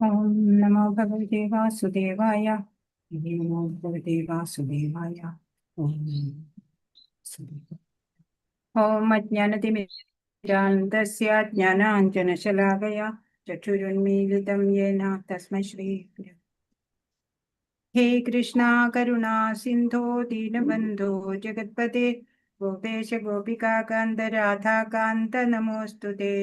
ഓം നമോ ഭഗവതേ വാസുദേവായ. നമോ ഭഗവതേ വാസുദേവായ. ഓം ഓം അജ്ഞാനതിമിരാന്തസ്യ ജ്ഞാനാഞ്ജനശലാകയാ ചക്ഷുരുന്മീലിതം യേന തസ്മൈ ശ്രീ ഗുരവേ. ഹേ കൃഷ്ണ കരുണാ സിന്ധോ ദീനബന്ധോ ജഗത്പതേ ഗോപേശ ഗോപികാകാന്ത രാധാകാന്ത നമോസ്തുതേ.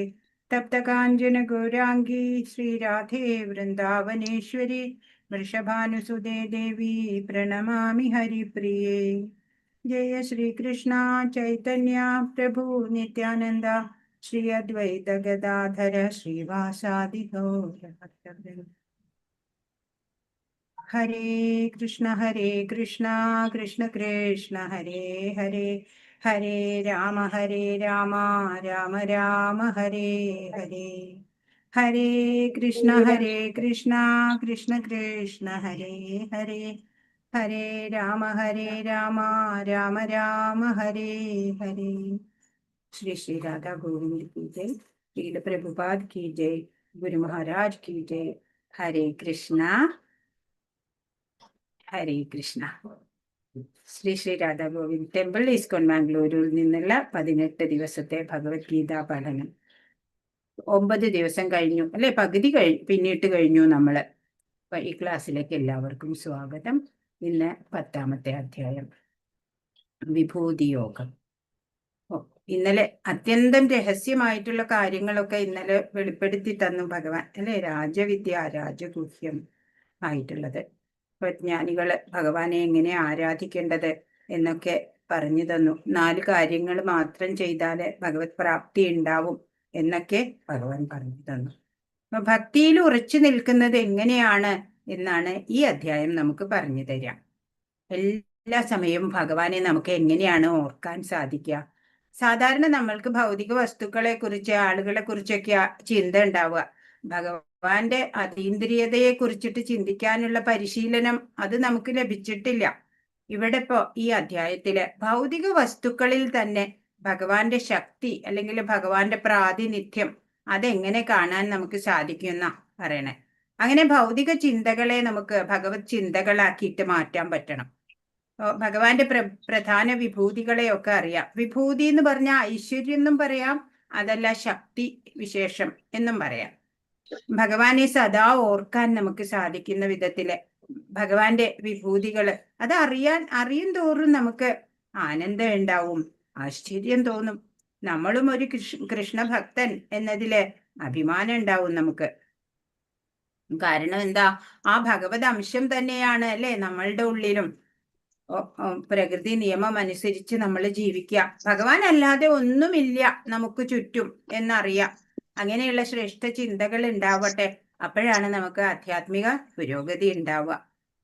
തപ്തകാഞ്ചന ഗൗരാംഗീ ശ്രീരാധേ വൃന്ദാവനേശ്വരി വൃഷഭാനുസുതേ ദേവി പ്രണമാമി ഹരിപ്രിയേ. ജയ ശ്രീകൃഷ്ണ ചൈതന്യ പ്രഭു നിത്യാനന്ദ ശ്രീ അദ്വൈത ഗദാധര ശ്രീവാസാദി ഗൗരഭക്തവൃന്ദ. ഹരേ കൃഷ്ണ കൃഷ്ണ കൃഷ്ണ ഹരേ ഹരേ ഹരേ രാമ രാമ രാമ ഹരേ ഹരേ. ഹരേ കൃഷ്ണ കൃഷ്ണ കൃഷ്ണ ഹരേ ഹരേ ഹരേ രാമ രാമ രാമ ഹരേ ഹരേ. श्री श्री राधा गोविंद की जय. श्रील प्रभुपाद की जय. गुरु महाराज की जय. हरे कृष्णा ഹരേ കൃഷ്ണ. ശ്രീ ശ്രീ രാധാ ഗോവിന്ദ് ടെമ്പിൾ ഈസ്കോൺ മാംഗ്ലൂരിൽ നിന്നുള്ള 18 ദിവസത്തെ ഭഗവത്ഗീത പഠനം 9 ദിവസം കഴിഞ്ഞു അല്ലെ, പകുതി പിന്നിട്ട് കഴിഞ്ഞു നമ്മള്. ഈ ക്ലാസ്സിലേക്ക് എല്ലാവർക്കും സ്വാഗതം. ഇന്ന് 10ാമത്തെ അധ്യായം വിഭൂതി യോഗം. ഇന്നലെ അത്യന്തം രഹസ്യമായിട്ടുള്ള കാര്യങ്ങളൊക്കെ ഇന്നലെ വെളിപ്പെടുത്തി തന്നു ഭഗവാൻ അല്ലെ. രാജവിദ്യ രാജഗുഹ്യം ആയിട്ടുള്ളത്. ജ്ഞാനികള് ഭഗവാനെ എങ്ങനെ ആരാധിക്കേണ്ടത് എന്നൊക്കെ പറഞ്ഞു തന്നു. 4 കാര്യങ്ങൾ മാത്രം ചെയ്താല് ഭഗവത് പ്രാപ്തി ഉണ്ടാവും എന്നൊക്കെ ഭഗവാൻ പറഞ്ഞു തന്നു. അപ്പൊ ഭക്തിയിൽ ഉറച്ചു നിൽക്കുന്നത് എങ്ങനെയാണ് എന്നാണ് ഈ അധ്യായം നമുക്ക് പറഞ്ഞു തരാം. എല്ലാ സമയവും ഭഗവാനെ നമുക്ക് എങ്ങനെയാണ് ഓർക്കാൻ സാധിക്കുക? സാധാരണ നമ്മൾക്ക് ഭൗതിക വസ്തുക്കളെ കുറിച്ച് ആളുകളെ കുറിച്ചൊക്കെ ചിന്ത ഉണ്ടാവുക. ഭഗവാന്റെ അതീന്ദ്രിയതയെ കുറിച്ചിട്ട് ചിന്തിക്കാനുള്ള പരിശീലനം അത് നമുക്ക് ലഭിച്ചിട്ടില്ല. ഇവിടെ ഇപ്പോ ഈ അധ്യായത്തില് ഭൗതിക വസ്തുക്കളിൽ തന്നെ ഭഗവാന്റെ ശക്തി അല്ലെങ്കിൽ ഭഗവാന്റെ പ്രാതിനിധ്യം അതെങ്ങനെ കാണാൻ നമുക്ക് സാധിക്കുമെന്നാ പറയണേ. അങ്ങനെ ഭൗതിക ചിന്തകളെ നമുക്ക് ഭഗവത് ചിന്തകളാക്കിയിട്ട് മാറ്റാൻ പറ്റണം. ഭഗവാന്റെ പ്രധാന വിഭൂതികളെയൊക്കെ അറിയാം. വിഭൂതി എന്ന് പറഞ്ഞാൽ ഐശ്വര്യം എന്നും പറയാം, അതല്ല ശക്തി വിശേഷം എന്നും പറയാം. ഭഗവാനെ സദാ ഓർക്കാൻ നമുക്ക് സാധിക്കുന്ന വിധത്തില് ഭഗവാന്റെ വിഭൂതികള് അത് അറിയും തോറും നമുക്ക് ആനന്ദം ഉണ്ടാവും, ആശ്ചര്യം തോന്നും. നമ്മളും ഒരു കൃഷ്ണഭക്തൻ എന്നതില് അഭിമാനം ഉണ്ടാവും നമുക്ക്. കാരണം എന്താ, ആ ഭഗവത് അംശം തന്നെയാണ് അല്ലെ നമ്മളുടെ ഉള്ളിലും. പ്രകൃതി നിയമം അനുസരിച്ച് നമ്മൾ ജീവിക്കുക. ഭഗവാൻ അല്ലാതെ ഒന്നുമില്ല നമുക്ക് ചുറ്റും എന്നറിയാം. അങ്ങനെയുള്ള ശ്രേഷ്ഠ ചിന്തകൾ ഉണ്ടാവട്ടെ. അപ്പോഴാണ് നമുക്ക് ആധ്യാത്മിക പുരോഗതി ഉണ്ടാവുക.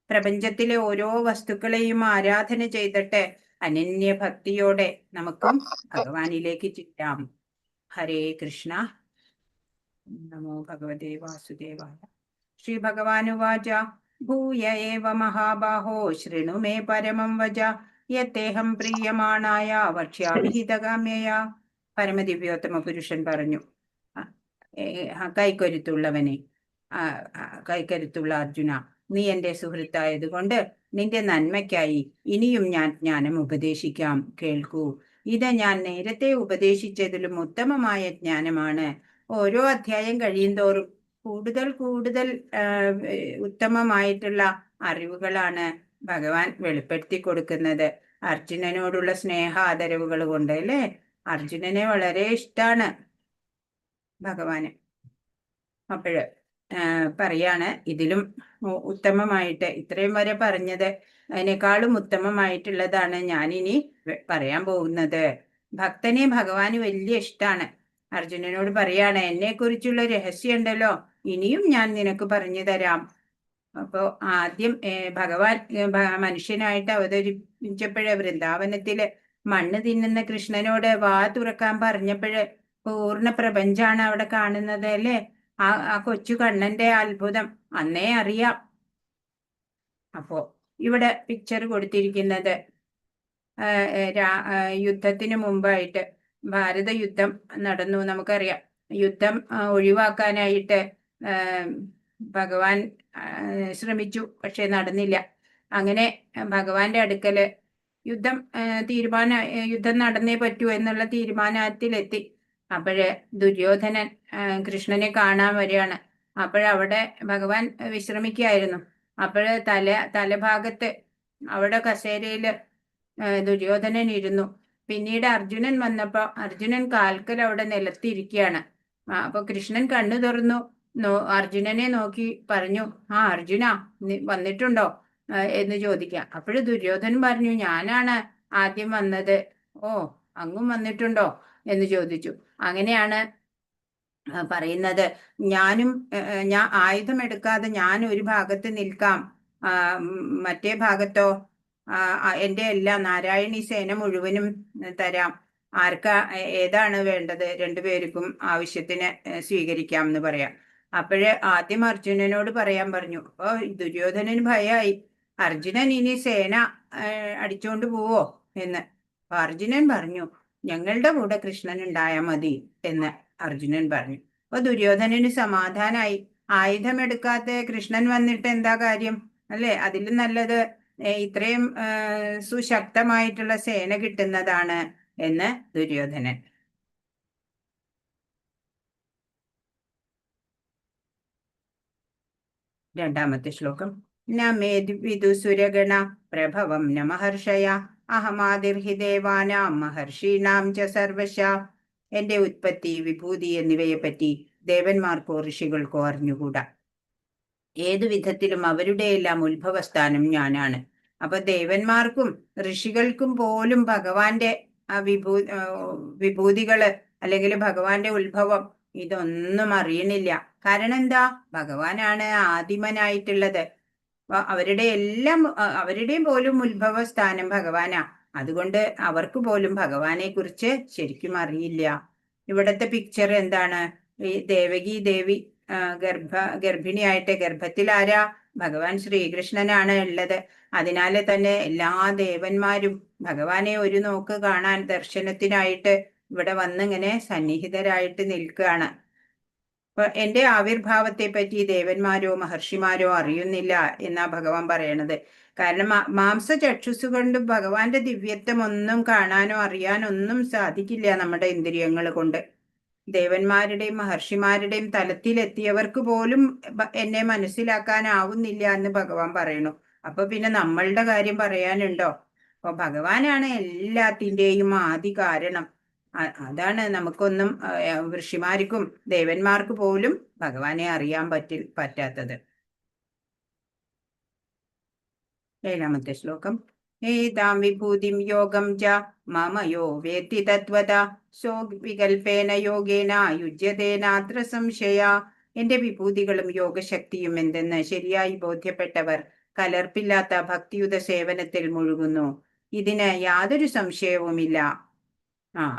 പ്രപഞ്ചത്തിലെ ഓരോ വസ്തുക്കളെയും ആരാധന ചെയ്തിട്ട് അനന്യ ഭക്തിയോടെ നമുക്കും ഭഗവാനിലേക്ക് ചിറ്റാം. ഹരേ കൃഷ്ണ. നമോ ഭഗവതേ വാസുദേവായ. ശ്രീ ഭഗവാനുവാച ഭൂയ ഏവ മഹാബാഹോ ശൃണു മേ പരമം വച യത്തേഹം പ്രീയമാണായ വക്ഷ്യാമി ഹിതകാമ്യയാ. പരമദിവ്യോത്തമ പുരുഷൻ പറഞ്ഞു, കൈക്കരുത്തുള്ളവനെ, കൈക്കരുത്തുള്ള അർജുന, നീ എന്റെ സുഹൃത്തായതുകൊണ്ട് നിന്റെ നന്മയ്ക്കായി ഇനിയും ഞാൻ ജ്ഞാനം ഉപദേശിക്കാം, കേൾക്കൂ. ഇത് ഞാൻ നേരത്തെ ഉപദേശിച്ചതിലും ഉത്തമമായ ജ്ഞാനമാണ്. ഓരോ അധ്യായം കഴിയുന്തോറും കൂടുതൽ കൂടുതൽ ഉത്തമമായിട്ടുള്ള അറിവുകളാണ് ഭഗവാൻ വെളിപ്പെടുത്തി കൊടുക്കുന്നത്. അർജുനനോടുള്ള സ്നേഹ ആദരവുകൾ കൊണ്ട് അല്ലേ. അർജുനനെ വളരെ ഇഷ്ടാണ് ഭഗവാന്. അപ്പോഴ് പറയാണ്, ഇതിലും ഉത്തമമായിട്ട്, ഇത്രയും വരെ പറഞ്ഞത് അതിനേക്കാളും ഉത്തമമായിട്ടുള്ളതാണ് ഞാനിനി പറയാൻ പോകുന്നത്. ഭക്തനെ ഭഗവാന് വലിയ ഇഷ്ടാണ്. അർജുനനോട് പറയാണ്, എന്നെ കുറിച്ചുള്ള രഹസ്യം ഉണ്ടല്ലോ, ഇനിയും ഞാൻ നിനക്ക് പറഞ്ഞു തരാം. അപ്പോ ആദ്യം ഭഗവാൻ മനുഷ്യനായിട്ട് അവതരിപ്പിച്ചപ്പോഴ് വൃന്ദാവനത്തില് മണ്ണ് തിന്നുന്ന കൃഷ്ണനോട് വാ തുറക്കാൻ പറഞ്ഞപ്പോഴ് പൂർണ്ണ പ്രപഞ്ചാണ് അവിടെ കാണുന്നത് അല്ലേ. ആ കൊച്ചു കണ്ണന്റെ അത്ഭുതം അന്നേ അറിയാം. അപ്പോ ഇവിടെ പിക്ചർ കൊടുത്തിരിക്കുന്നത് യുദ്ധത്തിന് മുമ്പായിട്ട് ഭാരത യുദ്ധം നടന്നു. നമുക്കറിയാം, യുദ്ധം ഒഴിവാക്കാനായിട്ട് ഭഗവാൻ ശ്രമിച്ചു, പക്ഷെ നടന്നില്ല. അങ്ങനെ ഭഗവാന്റെ അടുക്കല് യുദ്ധം യുദ്ധം നടന്നേ പറ്റൂ എന്നുള്ള തീരുമാനത്തിലെത്തി. അപ്പോഴ് ദുര്യോധനൻ കൃഷ്ണനെ കാണാൻ വരികയാണ്. അപ്പോഴവിടെ ഭഗവാൻ വിശ്രമിക്കുകയായിരുന്നു. അപ്പോഴ് തലഭാഗത്ത് അവിടെ കസേരയില് ദുര്യോധനൻ ഇരുന്നു. പിന്നീട് അർജുനൻ വന്നപ്പോ അർജുനൻ കാൽക്കൽ അവിടെ നിലത്തിരിക്കുകയാണ്. അപ്പൊ കൃഷ്ണൻ കണ്ണു തുറന്നു അർജുനനെ നോക്കി പറഞ്ഞു, ആ അർജുന വന്നിട്ടുണ്ടോ എന്ന് ചോദിക്കാം. അപ്പോഴ് ദുര്യോധനൻ പറഞ്ഞു, ഞാനാണ് ആദ്യം വന്നത്. ഓ, അങ്ങും വന്നിട്ടുണ്ടോ എന്ന് ചോദിച്ചു. അങ്ങനെയാണ് പറയുന്നത്, ഞാൻ ആയുധമെടുക്കാതെ ഞാൻ ഒരു ഭാഗത്ത് നിൽക്കാം, മറ്റേ ഭാഗത്തോ എൻ്റെ എല്ലാം നാരായണീ സേന മുഴുവനും തരാം, ഏതാണ് വേണ്ടത്, രണ്ടുപേർക്കും ആവശ്യത്തിന് സ്വീകരിക്കാം എന്ന് പറയാം. അപ്പോഴ് ആദ്യം അർജുനനോട് പറയാൻ പറഞ്ഞു. അപ്പൊ ദുര്യോധനന് ഭയമായി, അർജുനൻ ഇനി സേന അടിച്ചോണ്ട് പോവോ എന്ന്. അപ്പൊ അർജുനൻ പറഞ്ഞു, ഞങ്ങളുടെ കൂടെ കൃഷ്ണൻ ഉണ്ടായാൽ മതി എന്ന് അർജുനൻ പറഞ്ഞു. അപ്പൊ ദുര്യോധനന് സമാധാനായി. ആയുധമെടുക്കാത്ത കൃഷ്ണൻ വന്നിട്ട് എന്താ കാര്യം, അല്ലെ? അതിലും നല്ലത് ഇത്രയും സുശക്തമായിട്ടുള്ള സേന കിട്ടുന്നതാണ് എന്ന് ദുര്യോധനൻ. രണ്ടാമത്തെ ശ്ലോകം. ന മേദ്വിദുസുരഗണ പ്രഭവം ന മഹർഷയ അഹമാതിർഹി ദേവാനാം മഹർഷീണാം ച സർവശ. എന്റെ ഉത്പത്തി, വിഭൂതി എന്നിവയെപ്പറ്റി ദേവന്മാർക്കോ ഋഷികൾക്കോ അറിഞ്ഞുകൂടാ. ഏതു വിധത്തിലും അവരുടെ എല്ലാം ഉത്ഭവസ്ഥാനം ഞാനാണ്. അപ്പൊ ദേവന്മാർക്കും ഋഷികൾക്കും പോലും ഭഗവാന്റെ വിഭൂതികള് അല്ലെങ്കിൽ ഭഗവാന്റെ ഉത്ഭവം ഇതൊന്നും അറിയണില്ല. കാരണം എന്താ? ഭഗവാനാണ് ആദിമനായിട്ടുള്ളത്. അവരുടെയും പോലും ഉത്ഭവ സ്ഥാനം ഭഗവാനാ. അതുകൊണ്ട് അവർക്ക് പോലും ഭഗവാനെ കുറിച്ച് ശരിക്കും അറിയില്ല. ഇവിടത്തെ പിക്ചർ എന്താണ്? ഈ ദേവകി ദേവി ഗർഭിണിയായിട്ട് ഗർഭത്തിൽ ആരാ? ഭഗവാൻ ശ്രീകൃഷ്ണനാണ് ഉള്ളത്. അതിനാലെ തന്നെ എല്ലാ ദേവന്മാരും ഭഗവാനെ ഒരു നോക്ക് കാണാൻ ദർശനത്തിനായിട്ട് ഇവിടെ വന്നിങ്ങനെ സന്നിഹിതരായിട്ട് നിൽക്കുകയാണ്. അപ്പൊ എന്റെ ആവിർഭാവത്തെ പറ്റി ദേവന്മാരോ മഹർഷിമാരോ അറിയുന്നില്ല എന്നാ ഭഗവാൻ പറയണത്. കാരണം മാംസചക്ഷുസ് കൊണ്ട് ഭഗവാന്റെ ദിവ്യത്വം ഒന്നും കാണാനോ അറിയാനോ ഒന്നും സാധിക്കില്ല നമ്മുടെ ഇന്ദ്രിയങ്ങൾ കൊണ്ട്. ദേവന്മാരുടെയും മഹർഷിമാരുടെയും തലത്തിലെത്തിയവർക്ക് പോലും എന്നെ മനസ്സിലാക്കാനാവുന്നില്ല എന്ന് ഭഗവാൻ പറയുന്നു. അപ്പൊ പിന്നെ നമ്മളുടെ കാര്യം പറയാനുണ്ടോ? അപ്പൊ ഭഗവാനാണ് എല്ലാത്തിൻ്റെയും ആദി കാരണം. അതാണ് നമുക്കൊന്നും ഋഷിമാർക്കും ദേവന്മാർക്ക് പോലും ഭഗവാനെ അറിയാൻ പറ്റാത്തത്. ഏഴാമത്തെ ശ്ലോകം. ഏതാം വിഭൂതിം യോഗം ച മമ യോ വേത്തി തത്വത സോ വികൽപേന യോഗേന യുജ്യതേനാത്ര സംശയ. എന്റെ വിഭൂതികളും യോഗശക്തിയും എന്തെന്ന് ശരിയായി ബോധ്യപ്പെട്ടവർ കലർപ്പില്ലാത്ത ഭക്തിയുത സേവനത്തിൽ മുഴുകുന്നു. ഇതിന് യാതൊരു സംശയവുമില്ല.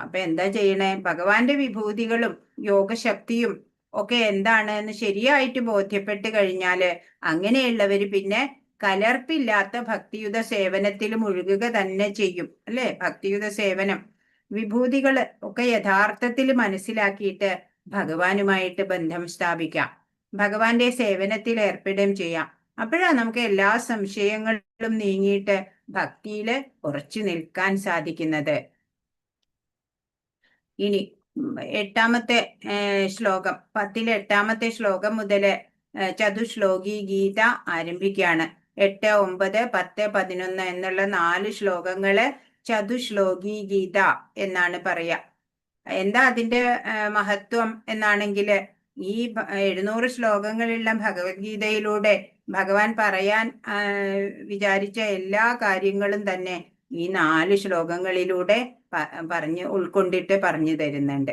അപ്പൊ എന്താ ചെയ്യണേ? ഭഗവാന്റെ വിഭൂതികളും യോഗശക്തിയും ഒക്കെ എന്താണ് എന്ന് ശരിയായിട്ട് ബോധ്യപ്പെട്ട് കഴിഞ്ഞാല് അങ്ങനെയുള്ളവര് പിന്നെ കലർപ്പില്ലാത്ത ഭക്തിയുത സേവനത്തിൽ മുഴുകുക തന്നെ ചെയ്യും, അല്ലെ? ഭക്തിയുത സേവനം, വിഭൂതികള് ഒക്കെ യഥാർത്ഥത്തിൽ മനസ്സിലാക്കിയിട്ട് ഭഗവാനുമായിട്ട് ബന്ധം സ്ഥാപിക്കാം, ഭഗവാന്റെ സേവനത്തിൽ ഏർപ്പെടുകയും ചെയ്യാം. അപ്പോഴാ നമുക്ക് എല്ലാ സംശയങ്ങളും നീങ്ങിയിട്ട് ഭക്തിയില് ഉറച്ചു നിൽക്കാൻ സാധിക്കുന്നത്. ഇനി എട്ടാമത്തെ ശ്ലോകം, 10-ലെ 8-ാമത്തെ ശ്ലോകം മുതല് ചതുശ്ലോകി ഗീത ആരംഭിക്കുകയാണ്. 8, 9, 10, 11 എന്നുള്ള 4 ശ്ലോകങ്ങള് ചതുശ്ലോകി ഗീത എന്നാണ് പറയാ. എന്താ അതിന്റെ മഹത്വം എന്നാണെങ്കിൽ, ഈ 700 ശ്ലോകങ്ങളുള്ള ഭഗവത്ഗീതയിലൂടെ ഭഗവാൻ പറയാൻ വിചാരിച്ച എല്ലാ കാര്യങ്ങളും തന്നെ ഈ 4 ശ്ലോകങ്ങളിലൂടെ ഉൾക്കൊണ്ടിട്ട് പറഞ്ഞു തരുന്നുണ്ട്.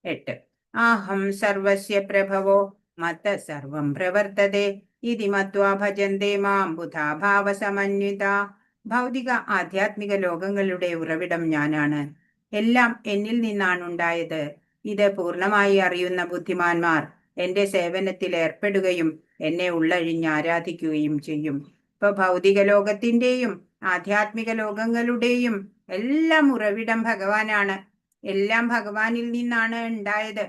8. അഹം സർവസ്യ പ്രഭവോ മത്ത സർവം പ്രവർത്തതേ ഇതി മത്വാ ഭജന്തേ മാം ബുധാഭാവ സമന്വിത. ഭൗതിക ആധ്യാത്മിക ലോകങ്ങളുടെ ഉറവിടം ഞാനാണ്. എല്ലാം എന്നിൽ നിന്നാണ് ഉണ്ടായത്. ഇത് പൂർണ്ണമായി അറിയുന്ന ബുദ്ധിമാന്മാർ എന്റെ സേവനത്തിൽ ഏർപ്പെടുകയും എന്നെ ഉള്ളഴിഞ്ഞ് ആരാധിക്കുകയും ചെയ്യും. ഇപ്പൊ ഭൗതിക ലോകത്തിന്റെയും ആധ്യാത്മിക ലോകങ്ങളുടെയും എല്ലാം ഉറവിടം ഭഗവാനാണ്. എല്ലാം ഭഗവാനിൽ നിന്നാണ് ഉണ്ടായത്.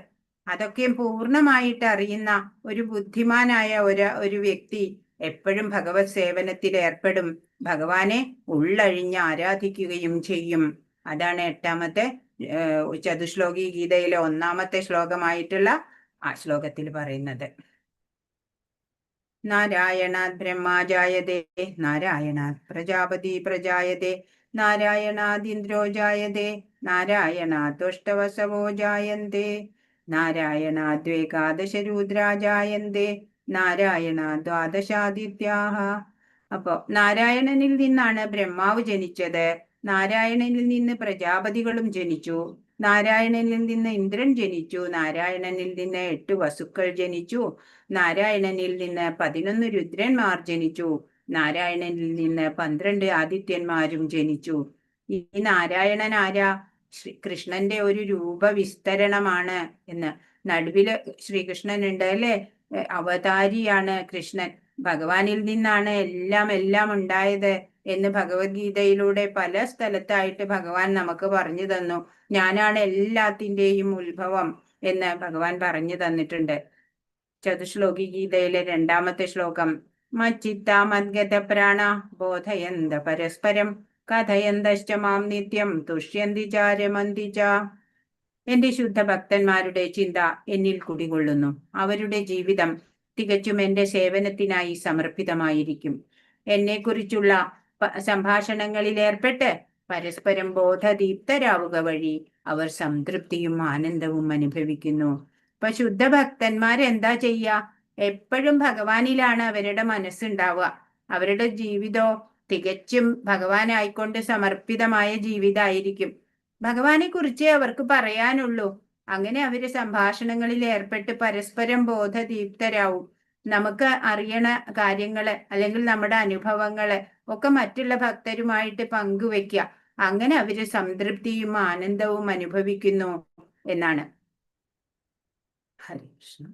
അതൊക്കെ പൂർണ്ണമായിട്ട് അറിയുന്ന ഒരു ബുദ്ധിമാനായ ഒരു വ്യക്തി എപ്പോഴും ഭഗവത് സേവനത്തിൽ ഏർപ്പെടും, ഭഗവാനെ ഉള്ളഴിഞ്ഞ് ആരാധിക്കുകയും ചെയ്യും. അതാണ് എട്ടാമത്തെ ചതുശ്ലോകി ഗീതയിലെ 1-ാമത്തെ ശ്ലോകമായിട്ടുള്ള ആ ശ്ലോകത്തിൽ പറയുന്നത്. നാരായണാത് ബ്രഹ്മാ ജായതേ, നാരായണാത് പ്രജാപതി പ്രജായതേ, നാരായണാദിന്ദ്രോ ജായതേ, നാരായണാദ്വഷ്ടവസവോ ജായന്തേ, നാരായണാദ്വേകാദശരൂദ്രാ ജായന്തേ, നാരായണ ദ്വാദശാദിത്യാഹ. അപ്പോ നാരായണനിൽ നിന്നാണ് ബ്രഹ്മാവ് ജനിച്ചത്, നാരായണനിൽ നിന്ന് പ്രജാപതികളും ജനിച്ചു, നാരായണനിൽ നിന്ന് ഇന്ദ്രൻ ജനിച്ചു, നാരായണനിൽ നിന്ന് 8 വസുക്കൾ ജനിച്ചു, നാരായണനിൽ നിന്ന് 11 രുദ്രന്മാർ ജനിച്ചു, നാരായണനിൽ നിന്ന് 12 ആദിത്യന്മാരും ജനിച്ചു. ഈ നാരായണൻ ആരാ? കൃഷ്ണന്റെ ഒരു രൂപവിസ്തരണമാണ് എന്ന്. നടുവില് ശ്രീകൃഷ്ണൻ ഉണ്ട് അല്ലെ, അവതാരിയാണ് കൃഷ്ണൻ. ഭഗവാനിൽ നിന്നാണ് എല്ലാം ഉണ്ടായത് എന്ന് ഭഗവത്ഗീതയിലൂടെ പല സ്ഥലത്തായിട്ട് ഭഗവാൻ നമുക്ക് പറഞ്ഞു തന്നു. ഞാനാണ് എല്ലാത്തിൻ്റെയും ഉത്ഭവം എന്ന് ഭഗവാൻ പറഞ്ഞു തന്നിട്ടുണ്ട്. ചതുശ്ലോകി ഗീതയിലെ 2-ാമത്തെ ശ്ലോകം, മച്ചിത്ത മദ്ഗത പ്രാണ ബോധയന്ത പരസ്പരം കഥയന്തശ്ച മാം നിത്യം തുഷ്യന്തി ചാരമന്തി ച. എന്റെ ശുദ്ധ ഭക്തന്മാരുടെ ചിന്ത എന്നിൽ കുടികൊള്ളുന്നു, അവരുടെ ജീവിതം തികച്ചും എന്റെ സേവനത്തിനായി സമർപ്പിതമായിരിക്കും. എന്നെക്കുറിച്ചുള്ള സംഭാഷണങ്ങളിൽ ഏർപ്പെട്ട് പരസ്പരം ബോധദീപ്തരാവുക വഴി അവർ സംതൃപ്തിയും ആനന്ദവും അനുഭവിക്കുന്നു. ഇപ്പൊ ശുദ്ധഭക്തന്മാരെന്താ ചെയ്യുക? എപ്പോഴും ഭഗവാനിലാണ് അവരുടെ മനസ്സുണ്ടാവുക. അവരുടെ ജീവിതം തികച്ചും ഭഗവാനായിക്കൊണ്ട് സമർപ്പിതമായ ജീവിതമായിരിക്കും. ഭഗവാനെ കുറിച്ചേ അവർക്ക് പറയാനുള്ളൂ. അങ്ങനെ അവര് സംഭാഷണങ്ങളിൽ ഏർപ്പെട്ട് പരസ്പരം ബോധദീപ്തരാവും. നമുക്ക് അറിയണ കാര്യങ്ങള് അല്ലെങ്കിൽ നമ്മുടെ അനുഭവങ്ങള് ഒക്കെ മറ്റുള്ള ഭക്തരുമായിട്ട് പങ്കുവെക്കുക. അങ്ങനെ അവര് സംതൃപ്തിയും ആനന്ദവും അനുഭവിക്കുന്നു എന്നാണ്. ഹരേ കൃഷ്ണ.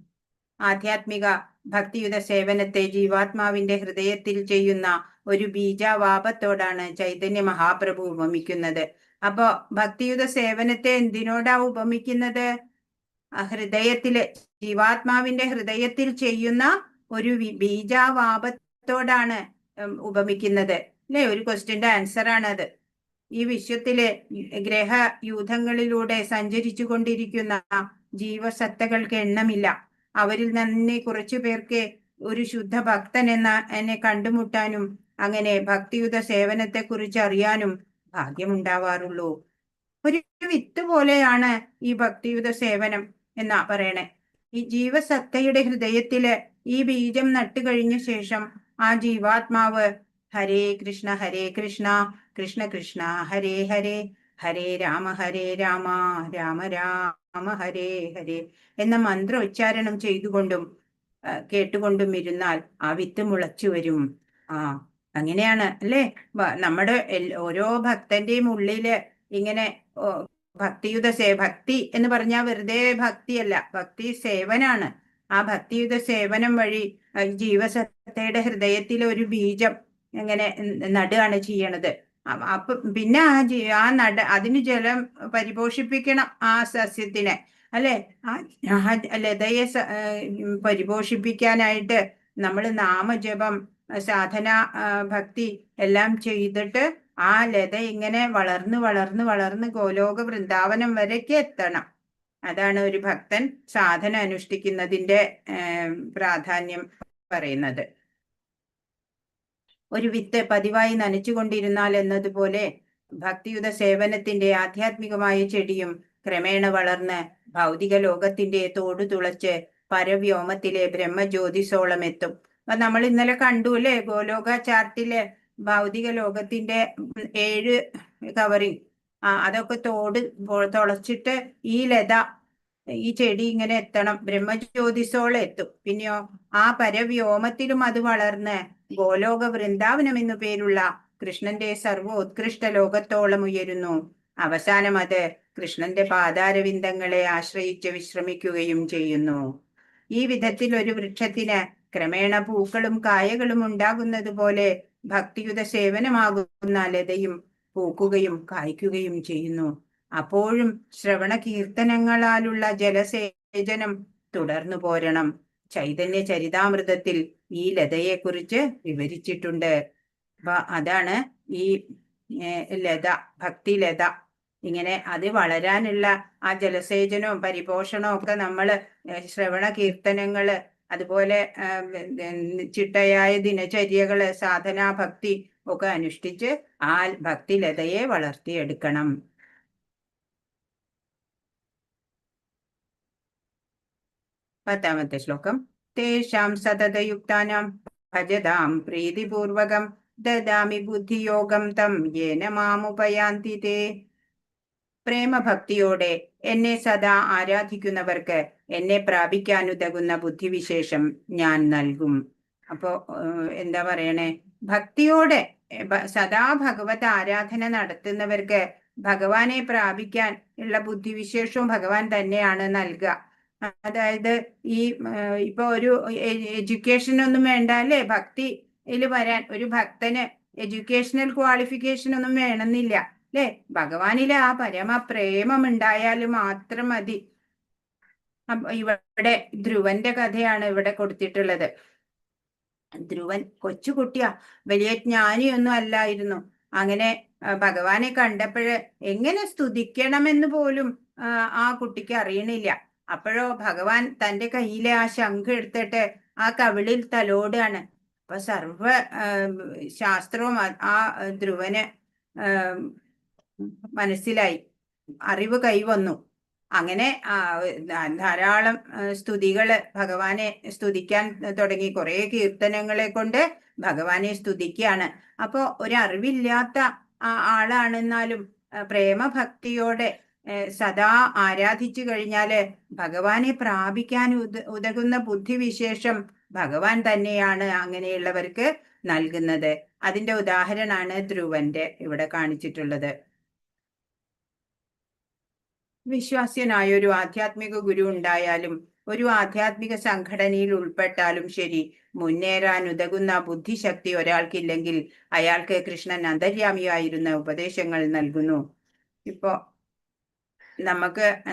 ആധ്യാത്മിക ഭക്തിയുത സേവനത്തെ ജീവാത്മാവിന്റെ ഹൃദയത്തിൽ ചെയ്യുന്ന ഒരു ബീജാവാപത്തോടാണ് ചൈതന്യ മഹാപ്രഭു ഉപമിക്കുന്നത്. അപ്പോ ഭക്തിയുത സേവനത്തെ എന്തിനോടാ ഉപമിക്കുന്നത്? ഹൃദയത്തില്, ജീവാത്മാവിന്റെ ഹൃദയത്തിൽ ചെയ്യുന്ന ഒരു ബീജാവാപത്തോടാണ് ഉപമിക്കുന്നത് അല്ലെ. ഒരു ക്വസ്റ്റ്യന്റെ ആൻസർ ആണത്. ഈ വിശ്വത്തിലെ ഗ്രഹയൂഥങ്ങളിലൂടെ സഞ്ചരിച്ചു കൊണ്ടിരിക്കുന്ന ജീവസത്തകൾക്ക് എണ്ണമില്ല. അവരിൽ തന്നെ കുറച്ചു പേർക്ക് ഒരു ശുദ്ധ ഭക്തൻ എന്നെ കണ്ടുമുട്ടാനും അങ്ങനെ ഭക്തിയുത സേവനത്തെ കുറിച്ച് അറിയാനും ഭാഗ്യമുണ്ടാവാറുള്ളൂ. ഒരു വിത്ത് പോലെയാണ് ഈ ഭക്തിയുത സേവനം എന്നാ പറയണേ. ഈ ജീവസത്തയുടെ ഹൃദയത്തില് ഈ ബീജം നട്ടു കഴിഞ്ഞ ശേഷം ആ ജീവാത്മാവ് ഹരേ കൃഷ്ണ കൃഷ്ണ കൃഷ്ണ ഹരേ ഹരേ, ഹരേ രാമ രാമ രാമ ഹരേ ഹരേ എന്ന മന്ത്രോച്ചാരണം ചെയ്തുകൊണ്ടും കേട്ടുകൊണ്ടും ഇരുന്നാൽ ആ വിത്ത് മുളച്ചു വരും. അങ്ങനെയാണ് അല്ലേ. നമ്മുടെ ഓരോ ഭക്തന്റെയും ഉള്ളില് ഇങ്ങനെ ഭക്തി എന്ന് പറഞ്ഞാൽ വെറുതെ ഭക്തിയല്ല, ഭക്തി സേവനാണ്. ആ ഭക്തിയുത സേവനം വഴി ജീവസത്തയുടെ ഹൃദയത്തിൽ ഒരു ബീജം ഇങ്ങനെ നടുകയാണ് ചെയ്യണത്. അപ്പൊ പിന്നെ അതിന് ജലം പരിപോഷിപ്പിക്കണം ആ സസ്യത്തിനെ അല്ലെ. ആ ലതയെ പരിപോഷിപ്പിക്കാനായിട്ട് നമ്മൾ നാമജപം, സാധന, ഭക്തി എല്ലാം ചെയ്തിട്ട് ആ ലത ഇങ്ങനെ വളർന്ന് ഗോലോക വൃന്ദാവനം വരയ്ക്ക് എത്തണം. അതാണ് ഒരു ഭക്തൻ സാധന അനുഷ്ഠിക്കുന്നതിന്റെ പ്രാധാന്യം പറയുന്നത്. ഒരു വിത്ത് പതിവായി നനച്ചുകൊണ്ടിരുന്നാൽ എന്നതുപോലെ ഭക്തിയുത സേവനത്തിന്റെ ആധ്യാത്മികമായ ചെടിയും ക്രമേണ വളർന്ന് ഭൗതിക ലോകത്തിന്റെ തോട് തുളച്ച് പരവ്യോമത്തിലെ ബ്രഹ്മജ്യോതിസോളം എത്തും. അപ്പൊ നമ്മൾ ഇന്നലെ കണ്ടു അല്ലേ, ഗോലോക ചാർട്ടിലെ ഭൗതിക ലോകത്തിന്റെ 7 കവറിങ്. അതൊക്കെ തോട് തുളച്ചിട്ട് ഈ ലത, ഈ ചെടി ഇങ്ങനെ എത്തണം, ബ്രഹ്മജ്യോതിസോളം എത്തും. പിന്നെയോ ആ പരവ്യോമത്തിലും അത് വളർന്ന് ഗോലോക വൃന്ദാവനം എന്നു പേരുള്ള കൃഷ്ണന്റെ സർവോത്കൃഷ്ട ലോകത്തോളം ഉയരുന്നു. അവസാനം അത് കൃഷ്ണന്റെ പാദാരവിന്ദങ്ങളെ ആശ്രയിച്ച് വിശ്രമിക്കുകയും ചെയ്യുന്നു. ഈ വിധത്തിൽ ഒരു വൃക്ഷത്തിന് ക്രമേണ പൂക്കളും കായകളും ഉണ്ടാകുന്നത് പോലെ ഭക്തിയുത സേവനമാകുന്ന ലതയും പൂക്കുകയും കായ്ക്കുകയും ചെയ്യുന്നു. അപ്പോഴും ശ്രവണ കീർത്തനങ്ങളാലുള്ള ജലസേചനം തുടർന്നു പോരണം. ചൈതന്യ ചരിതാമൃതത്തിൽ ഈ ലതയെക്കുറിച്ച് വിവരിച്ചിട്ടുണ്ട്. അപ്പൊ അതാണ് ഈ ലത, ഭക്തി ലത. ഇങ്ങനെ അത് വളരാനുള്ള ആ ജലസേചനവും പരിപോഷണവും ഒക്കെ നമ്മള് ശ്രവണ കീർത്തനങ്ങള്, അതുപോലെ ചിട്ടയായ ദിനചര്യകള്, സാധനാ ഭക്തി ഒക്കെ അനുഷ്ഠിച്ച് ആ ഭക്തി ലതയെ വളർത്തിയെടുക്കണം. 10ാമത്തെ ശ്ലോകം. തേഷാം സതതയുക്താനാം ഭജതാം പ്രീതിപൂർവകം ദദാമി ബുദ്ധിയോഗം തം യേന മാമുപയാന്തി തേ. പ്രേമഭക്തിയോടെ എന്നെ സദാ ആരാധിക്കുന്നവർക്ക് എന്നെ പ്രാപിക്കാനുതകുന്ന ബുദ്ധിവിശേഷം ഞാൻ നൽകും. അപ്പോ എന്താ പറയണേ, ഭക്തിയോടെ സദാ ഭഗവത് ആരാധന നടത്തുന്നവർക്ക് ഭഗവാനെ പ്രാപിക്കാൻ ഉള്ള ബുദ്ധിവിശേഷവും ഭഗവാൻ തന്നെയാണ് നൽകുക. അതായത് ഈ ഇപ്പൊ ഒരു എഡ്യൂക്കേഷൻ ഒന്നും വേണ്ട അല്ലേ ഭക്തിയിൽ വരാൻ. ഒരു ഭക്തന് എഡ്യൂക്കേഷണൽ ക്വാളിഫിക്കേഷൻ ഒന്നും വേണമെന്നില്ല അല്ലേ. ഭഗവാനിലെ ആ പരമ പ്രേമം ഉണ്ടായാലും മാത്രം മതി. ഇവിടെ ധ്രുവന്റെ കഥയാണ് ഇവിടെ കൊടുത്തിട്ടുള്ളത്. ധ്രുവൻ കൊച്ചുകുട്ടിയാ, വലിയ ജ്ഞാനിയൊന്നും അല്ലായിരുന്നു. അങ്ങനെ ഭഗവാനെ കണ്ടപ്പോഴ് എങ്ങനെ സ്തുതിക്കണമെന്ന് പോലും ആ കുട്ടിക്ക് അറിയണില്ല. അപ്പോഴോ ഭഗവാൻ തന്റെ കയ്യിലെ ആ ശംഖ് എടുത്തിട്ട് ആ കവിളിൽ തലോടാണ്. അപ്പൊ സർവ ശാസ്ത്രവും ആ ധ്രുവന് മനസ്സിലായി, അറിവ് കൈവന്നു. അങ്ങനെ ധാരാളം സ്തുതികള് ഭഗവാനെ സ്തുതിക്കാൻ തുടങ്ങി. കുറെ കീർത്തനങ്ങളെ കൊണ്ട് ഭഗവാനെ സ്തുതിക്കുകയാണ്. അപ്പോ ഒരറിവില്ലാത്ത ആളാണെന്നാലും പ്രേമഭക്തിയോടെ സദാ ആരാധിച്ചു കഴിഞ്ഞാല് ഭഗവാനെ പ്രാപിക്കാൻ ഉതകുന്ന ബുദ്ധിവിശേഷം ഭഗവാൻ തന്നെയാണ് അങ്ങനെയുള്ളവർക്ക് നൽകുന്നത്. അതിന്റെ ഉദാഹരണമാണ് ധ്രുവന്റെ ഇവിടെ കാണിച്ചിട്ടുള്ളത്. വിശ്വാസ്യനായ ഒരു ആധ്യാത്മിക ഗുരു ഉണ്ടായാലും ഒരു ആധ്യാത്മിക സംഘടനയിൽ ഉൾപ്പെട്ടാലും ശരി, മുന്നേറാൻ ഉതകുന്ന ബുദ്ധിശക്തി ഒരാൾക്കില്ലെങ്കിൽ അയാൾക്ക് കൃഷ്ണൻ അന്തര്യാമിയായിരുന്ന ഉപദേശങ്ങൾ നൽകുന്നു. ഇപ്പോ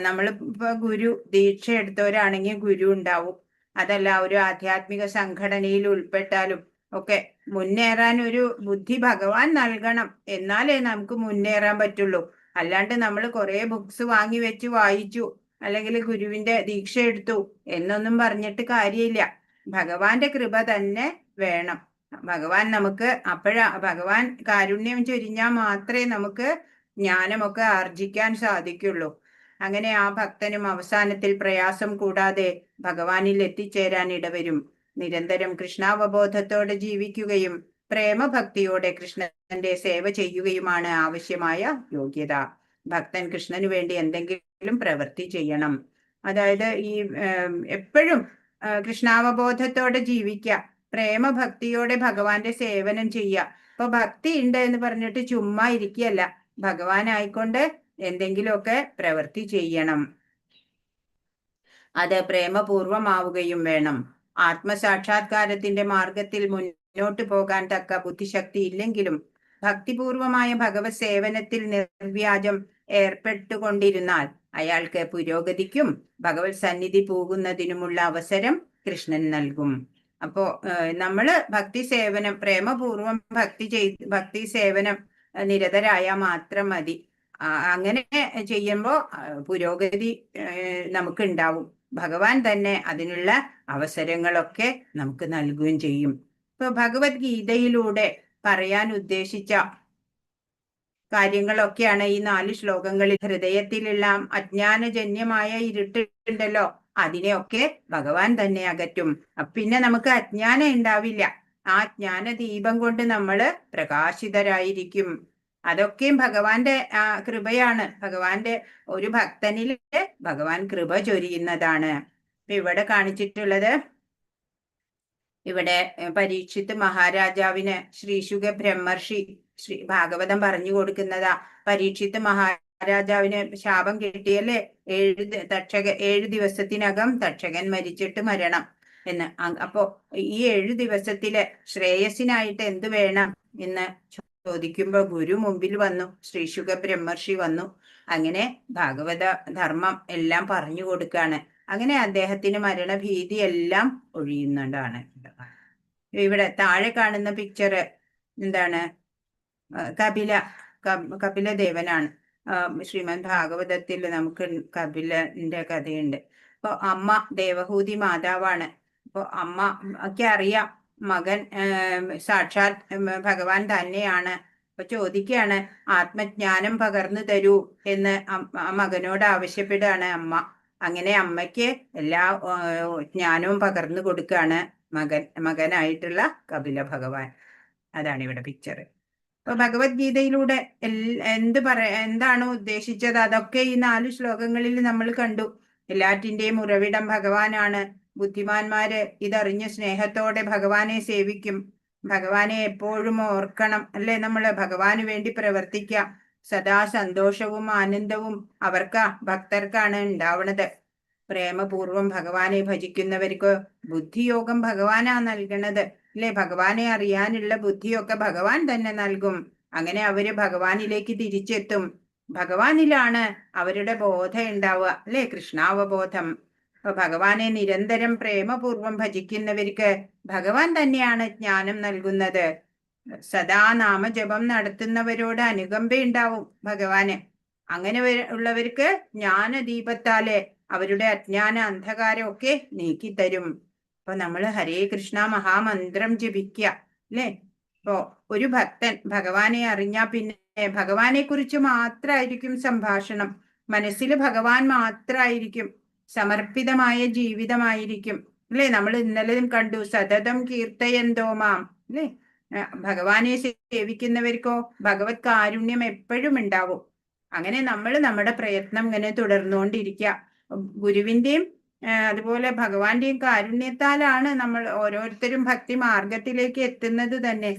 നമ്മളിപ്പോ ഗുരു ദീക്ഷ എടുത്തവരാണെങ്കിൽ ഗുരു ഉണ്ടാവും. അതല്ല ഒരു ആധ്യാത്മിക സംഘടനയിൽ ഉൾപ്പെട്ടാലും ഒക്കെ മുന്നേറാൻ ഒരു ബുദ്ധി ഭഗവാൻ നൽകണം. എന്നാലേ നമുക്ക് മുന്നേറാൻ പറ്റുള്ളൂ. അല്ലാണ്ട് നമ്മൾ കുറെ ബുക്സ് വാങ്ങി വെച്ച് വായിച്ചു, അല്ലെങ്കിൽ ഗുരുവിന്റെ ദീക്ഷ എടുത്തു എന്നൊന്നും പറഞ്ഞിട്ട് കാര്യമില്ല. ഭഗവാന്റെ കൃപ തന്നെ വേണം. ഭഗവാൻ നമുക്ക് ഭഗവാൻ കാരുണ്യം ചൊരിഞ്ഞാൽ മാത്രമേ നമുക്ക് ജ്ഞാനമൊക്കെ ആർജിക്കാൻ സാധിക്കുള്ളൂ. അങ്ങനെ ആ ഭക്തനും അവസാനത്തിൽ പ്രയാസം കൂടാതെ ഭഗവാനിൽ എത്തിച്ചേരാൻ ഇടവരും. നിരന്തരം കൃഷ്ണാവബോധത്തോടെ ജീവിക്കുകയും പ്രേമഭക്തിയോടെ കൃഷ്ണന്റെ സേവ ചെയ്യുകയുമാണ് ആവശ്യമായ യോഗ്യത. ഭക്തൻ കൃഷ്ണന് വേണ്ടി എന്തെങ്കിലും പ്രവൃത്തി ചെയ്യണം. അതായത് ഈ എപ്പോഴും കൃഷ്ണാവബോധത്തോടെ ജീവിക്കുക, പ്രേമഭക്തിയോടെ ഭഗവാന്റെ സേവനം ചെയ്യുക. ഇപ്പൊ ഭക്തി ഉണ്ട് എന്ന് പറഞ്ഞിട്ട് ചുമ്മാ ഇരിക്കുകയല്ല, ഭഗവാനായിക്കൊണ്ട് എന്തെങ്കിലുമൊക്കെ പ്രവൃത്തി ചെയ്യണം. അത് പ്രേമപൂർവമാവുകയും വേണം. ആത്മസാക്ഷാത്കാരത്തിന്റെ മാർഗത്തിൽ മുന്നോട്ട് പോകാൻ തക്ക ബുദ്ധിശക്തി ഇല്ലെങ്കിലും ഭക്തിപൂർവമായ ഭഗവത് സേവനത്തിൽ നിർവ്യാജം ഏർപ്പെട്ടുകൊണ്ടിരുന്നാൽ അയാൾക്ക് പുരോഗതിക്കും ഭഗവത് സന്നിധി പോകുന്നതിനുമുള്ള അവസരം കൃഷ്ണൻ നൽകും. അപ്പോ നമ്മള് ഭക്തി സേവനം പ്രേമപൂർവം ഭക്തി സേവനം നിരതരായാൽ മാത്രം മതി. അങ്ങനെ ചെയ്യുമ്പോൾ പുരോഗതി നമുക്ക് ഉണ്ടാവും. ഭഗവാൻ തന്നെ അതിനുള്ള അവസരങ്ങളൊക്കെ നമുക്ക് നൽകുകയും ചെയ്യും. ഇപ്പൊ ഭഗവത്ഗീതയിലൂടെ പറയാൻ ഉദ്ദേശിച്ച കാര്യങ്ങളൊക്കെയാണ് ഈ 4 ശ്ലോകങ്ങളിൽ. ഹൃദയത്തിലുള്ള അജ്ഞാനജന്യമായ ഇരുട്ടുണ്ടല്ലോ, അതിനെയൊക്കെ ഭഗവാൻ തന്നെ അകറ്റും. പിന്നെ നമുക്ക് അജ്ഞാനം ഉണ്ടാവില്ല. ആ ജ്ഞാന ദീപം കൊണ്ട് നമ്മള് പ്രകാശിതരായിരിക്കും. അതൊക്കെയും ഭഗവാന്റെ കൃപയാണ്. ഭഗവാന്റെ ഒരു ഭക്തനില് ഭഗവാൻ കൃപ ചൊരിയുന്നതാണ്. ഇവിടെ കാണിച്ചിട്ടുള്ളത്, ഇവിടെ പരീക്ഷിത്ത് മഹാരാജാവിന് ശ്രീശുക ബ്രഹ്മർഷി ഭാഗവതം പറഞ്ഞു കൊടുക്കുന്നതാ. പരീക്ഷിത്ത് മഹാരാജാവിന് ശാപം കിട്ടിയല്ലേ, 7 ദിവസത്തിനകം തക്ഷകൻ മരിച്ചിട്ട് മരണം എന്ന്. അപ്പോ ഈ 7 ദിവസത്തില് ശ്രേയസിനായിട്ട് എന്ത് വേണം എന്ന് ചോദിക്കുമ്പോ ഗുരു മുമ്പിൽ വന്നു, ശ്രീശുക ബ്രഹ്മർഷി വന്നു. അങ്ങനെ ഭാഗവത ധർമ്മം എല്ലാം പറഞ്ഞു കൊടുക്കാണ്. അങ്ങനെ അദ്ദേഹത്തിന് മരണഭീതി എല്ലാം ഒഴിയുന്നുണ്ടാണ്. ഇവിടെ താഴെ കാണുന്ന പിക്ചർ എന്താണ്? കപിലദേവനാണ്. ശ്രീമദ് ഭാഗവതത്തിൽ നമുക്ക് കപിലന്റെ കഥയുണ്ട്. അപ്പൊ അമ്മ ദേവഹൂതി മാതാവാണ്. അപ്പൊ അമ്മ ഒക്കെ അറിയാം മകൻ സാക്ഷാൽ ഭഗവാൻ തന്നെയാണ്. അപ്പൊ ചോദിക്കുകയാണ്, ആത്മജ്ഞാനം പകർന്നു തരൂ എന്ന് മകനോട് ആവശ്യപ്പെടുകയാണ് അമ്മ. അങ്ങനെ അമ്മയ്ക്ക് എല്ലാ ജ്ഞാനവും പകർന്നു കൊടുക്കുകയാണ് മകനായിട്ടുള്ള കപില ഭഗവാൻ. അതാണ് ഇവിടെ പിക്ചർ. അപ്പൊ ഭഗവത്ഗീതയിലൂടെ എന്താണോ ഉദ്ദേശിച്ചത് അതൊക്കെ ഈ 4 ശ്ലോകങ്ങളിൽ നമ്മൾ കണ്ടു. എല്ലാറ്റിന്റെയും ഉറവിടം ഭഗവാനാണ്. ബുദ്ധിമാന്മാര് ഇതറിഞ്ഞ് സ്നേഹത്തോടെ ഭഗവാനെ സേവിക്കും. ഭഗവാനെ എപ്പോഴും ഓർക്കണം, അല്ലെ? നമ്മള് ഭഗവാന് വേണ്ടി പ്രവർത്തിക്കാം. സദാ സന്തോഷവും ആനന്ദവും ഭക്തർക്കാണ് ഉണ്ടാവുന്നത്. പ്രേമപൂർവം ഭഗവാനെ ഭജിക്കുന്നവർക്ക് ബുദ്ധിയോഗം ഭഗവാനാ നൽകണത്, അല്ലെ? ഭഗവാനെ അറിയാനുള്ള ബുദ്ധിയൊക്കെ ഭഗവാൻ തന്നെ നൽകും. അങ്ങനെ അവര് ഭഗവാനിലേക്ക് തിരിച്ചെത്തും. ഭഗവാനിലാണ് അവരുടെ ബോധം ഉണ്ടാവുക, അല്ലെ? കൃഷ്ണാവബോധം. അപ്പൊ ഭഗവാനെ നിരന്തരം പ്രേമപൂർവം ഭജിക്കുന്നവർക്ക് ഭഗവാൻ തന്നെയാണ് ജ്ഞാനം നൽകുന്നത്. സദാ നാമജപം നടത്തുന്നവരോട് അനുകമ്പയുണ്ടാവും ഭഗവാന്. അങ്ങനെ ഉള്ളവർക്ക് ജ്ഞാനദീപത്താലെ അവരുടെ അജ്ഞാന അന്ധകാരം ഒക്കെ നീക്കിത്തരും. അപ്പൊ നമ്മൾ ഹരേ കൃഷ്ണ മഹാമന്ത്രം ജപിക്കുക, അല്ലെ? ഇപ്പോ ഒരു ഭക്തൻ ഭഗവാനെ അറിഞ്ഞാ പിന്നെ ഭഗവാനെ കുറിച്ച് മാത്രമായിരിക്കും സംഭാഷണം. മനസ്സിൽ ഭഗവാൻ മാത്രമായിരിക്കും. സമർപ്പിതമായ ജീവിതമായിരിക്കും, അല്ലെ? നമ്മൾ ഇന്നലെയും കണ്ടു, സതതം കീർത്തയന്തോ മാം, അല്ലെ? ഭഗവാനെ സേവിക്കുന്നവർക്കോ ഭഗവത് കാരുണ്യം എപ്പോഴും ഉണ്ടാവും. അങ്ങനെ നമ്മൾ നമ്മുടെ പ്രയത്നം ഇങ്ങനെ തുടർന്നുകൊണ്ടിരിക്കുക. ഗുരുവിന്റെയും അതുപോലെ ഭഗവാന്റെയും കാരുണ്യത്താലാണ് നമ്മൾ ഓരോരുത്തരും ഭക്തി മാർഗത്തിലേക്ക് എത്തുന്നത് തന്നെ.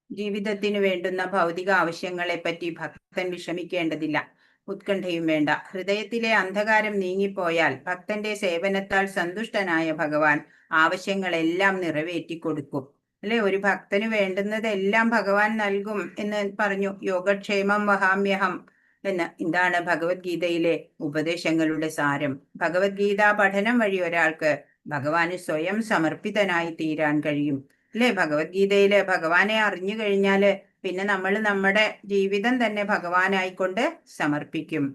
ജീവിതത്തിന് വേണ്ടുന്ന ഭൗതിക ആവശ്യങ്ങളെ പറ്റി ഭക്തൻ വിഷമിക്കേണ്ടതില്ല, ഉത്കണ്ഠയും വേണ്ട. ഹൃദയത്തിലെ അന്ധകാരം നീങ്ങിപ്പോയാൽ ഭക്തന്റെ സേവനത്താൽ സന്തുഷ്ടനായ ഭഗവാൻ ആവശ്യങ്ങളെല്ലാം നിറവേറ്റി കൊടുക്കും, അല്ലെ? ഒരു ഭക്തന് വേണ്ടുന്നതെല്ലാം ഭഗവാൻ നൽകും എന്ന് പറഞ്ഞു. യോഗക്ഷേമം വഹാമ്യഹം എന്ന്. ഇതാണ് ഭഗവത്ഗീതയിലെ ഉപദേശങ്ങളുടെ സാരം. ഭഗവത്ഗീത പഠനം വഴി ഒരാൾക്ക് ഭഗവാന് സ്വയം സമർപ്പിതനായി തീരാൻ കഴിയും, അല്ലെ? ഭഗവത്ഗീതയില് ഭഗവാനെ അറിഞ്ഞു കഴിഞ്ഞാല് പിന്നെ നമ്മൾ നമ്മുടെ ജീവിതം തന്നെ ഭഗവാനായിക്കൊണ്ട് സമർപ്പിക്കും.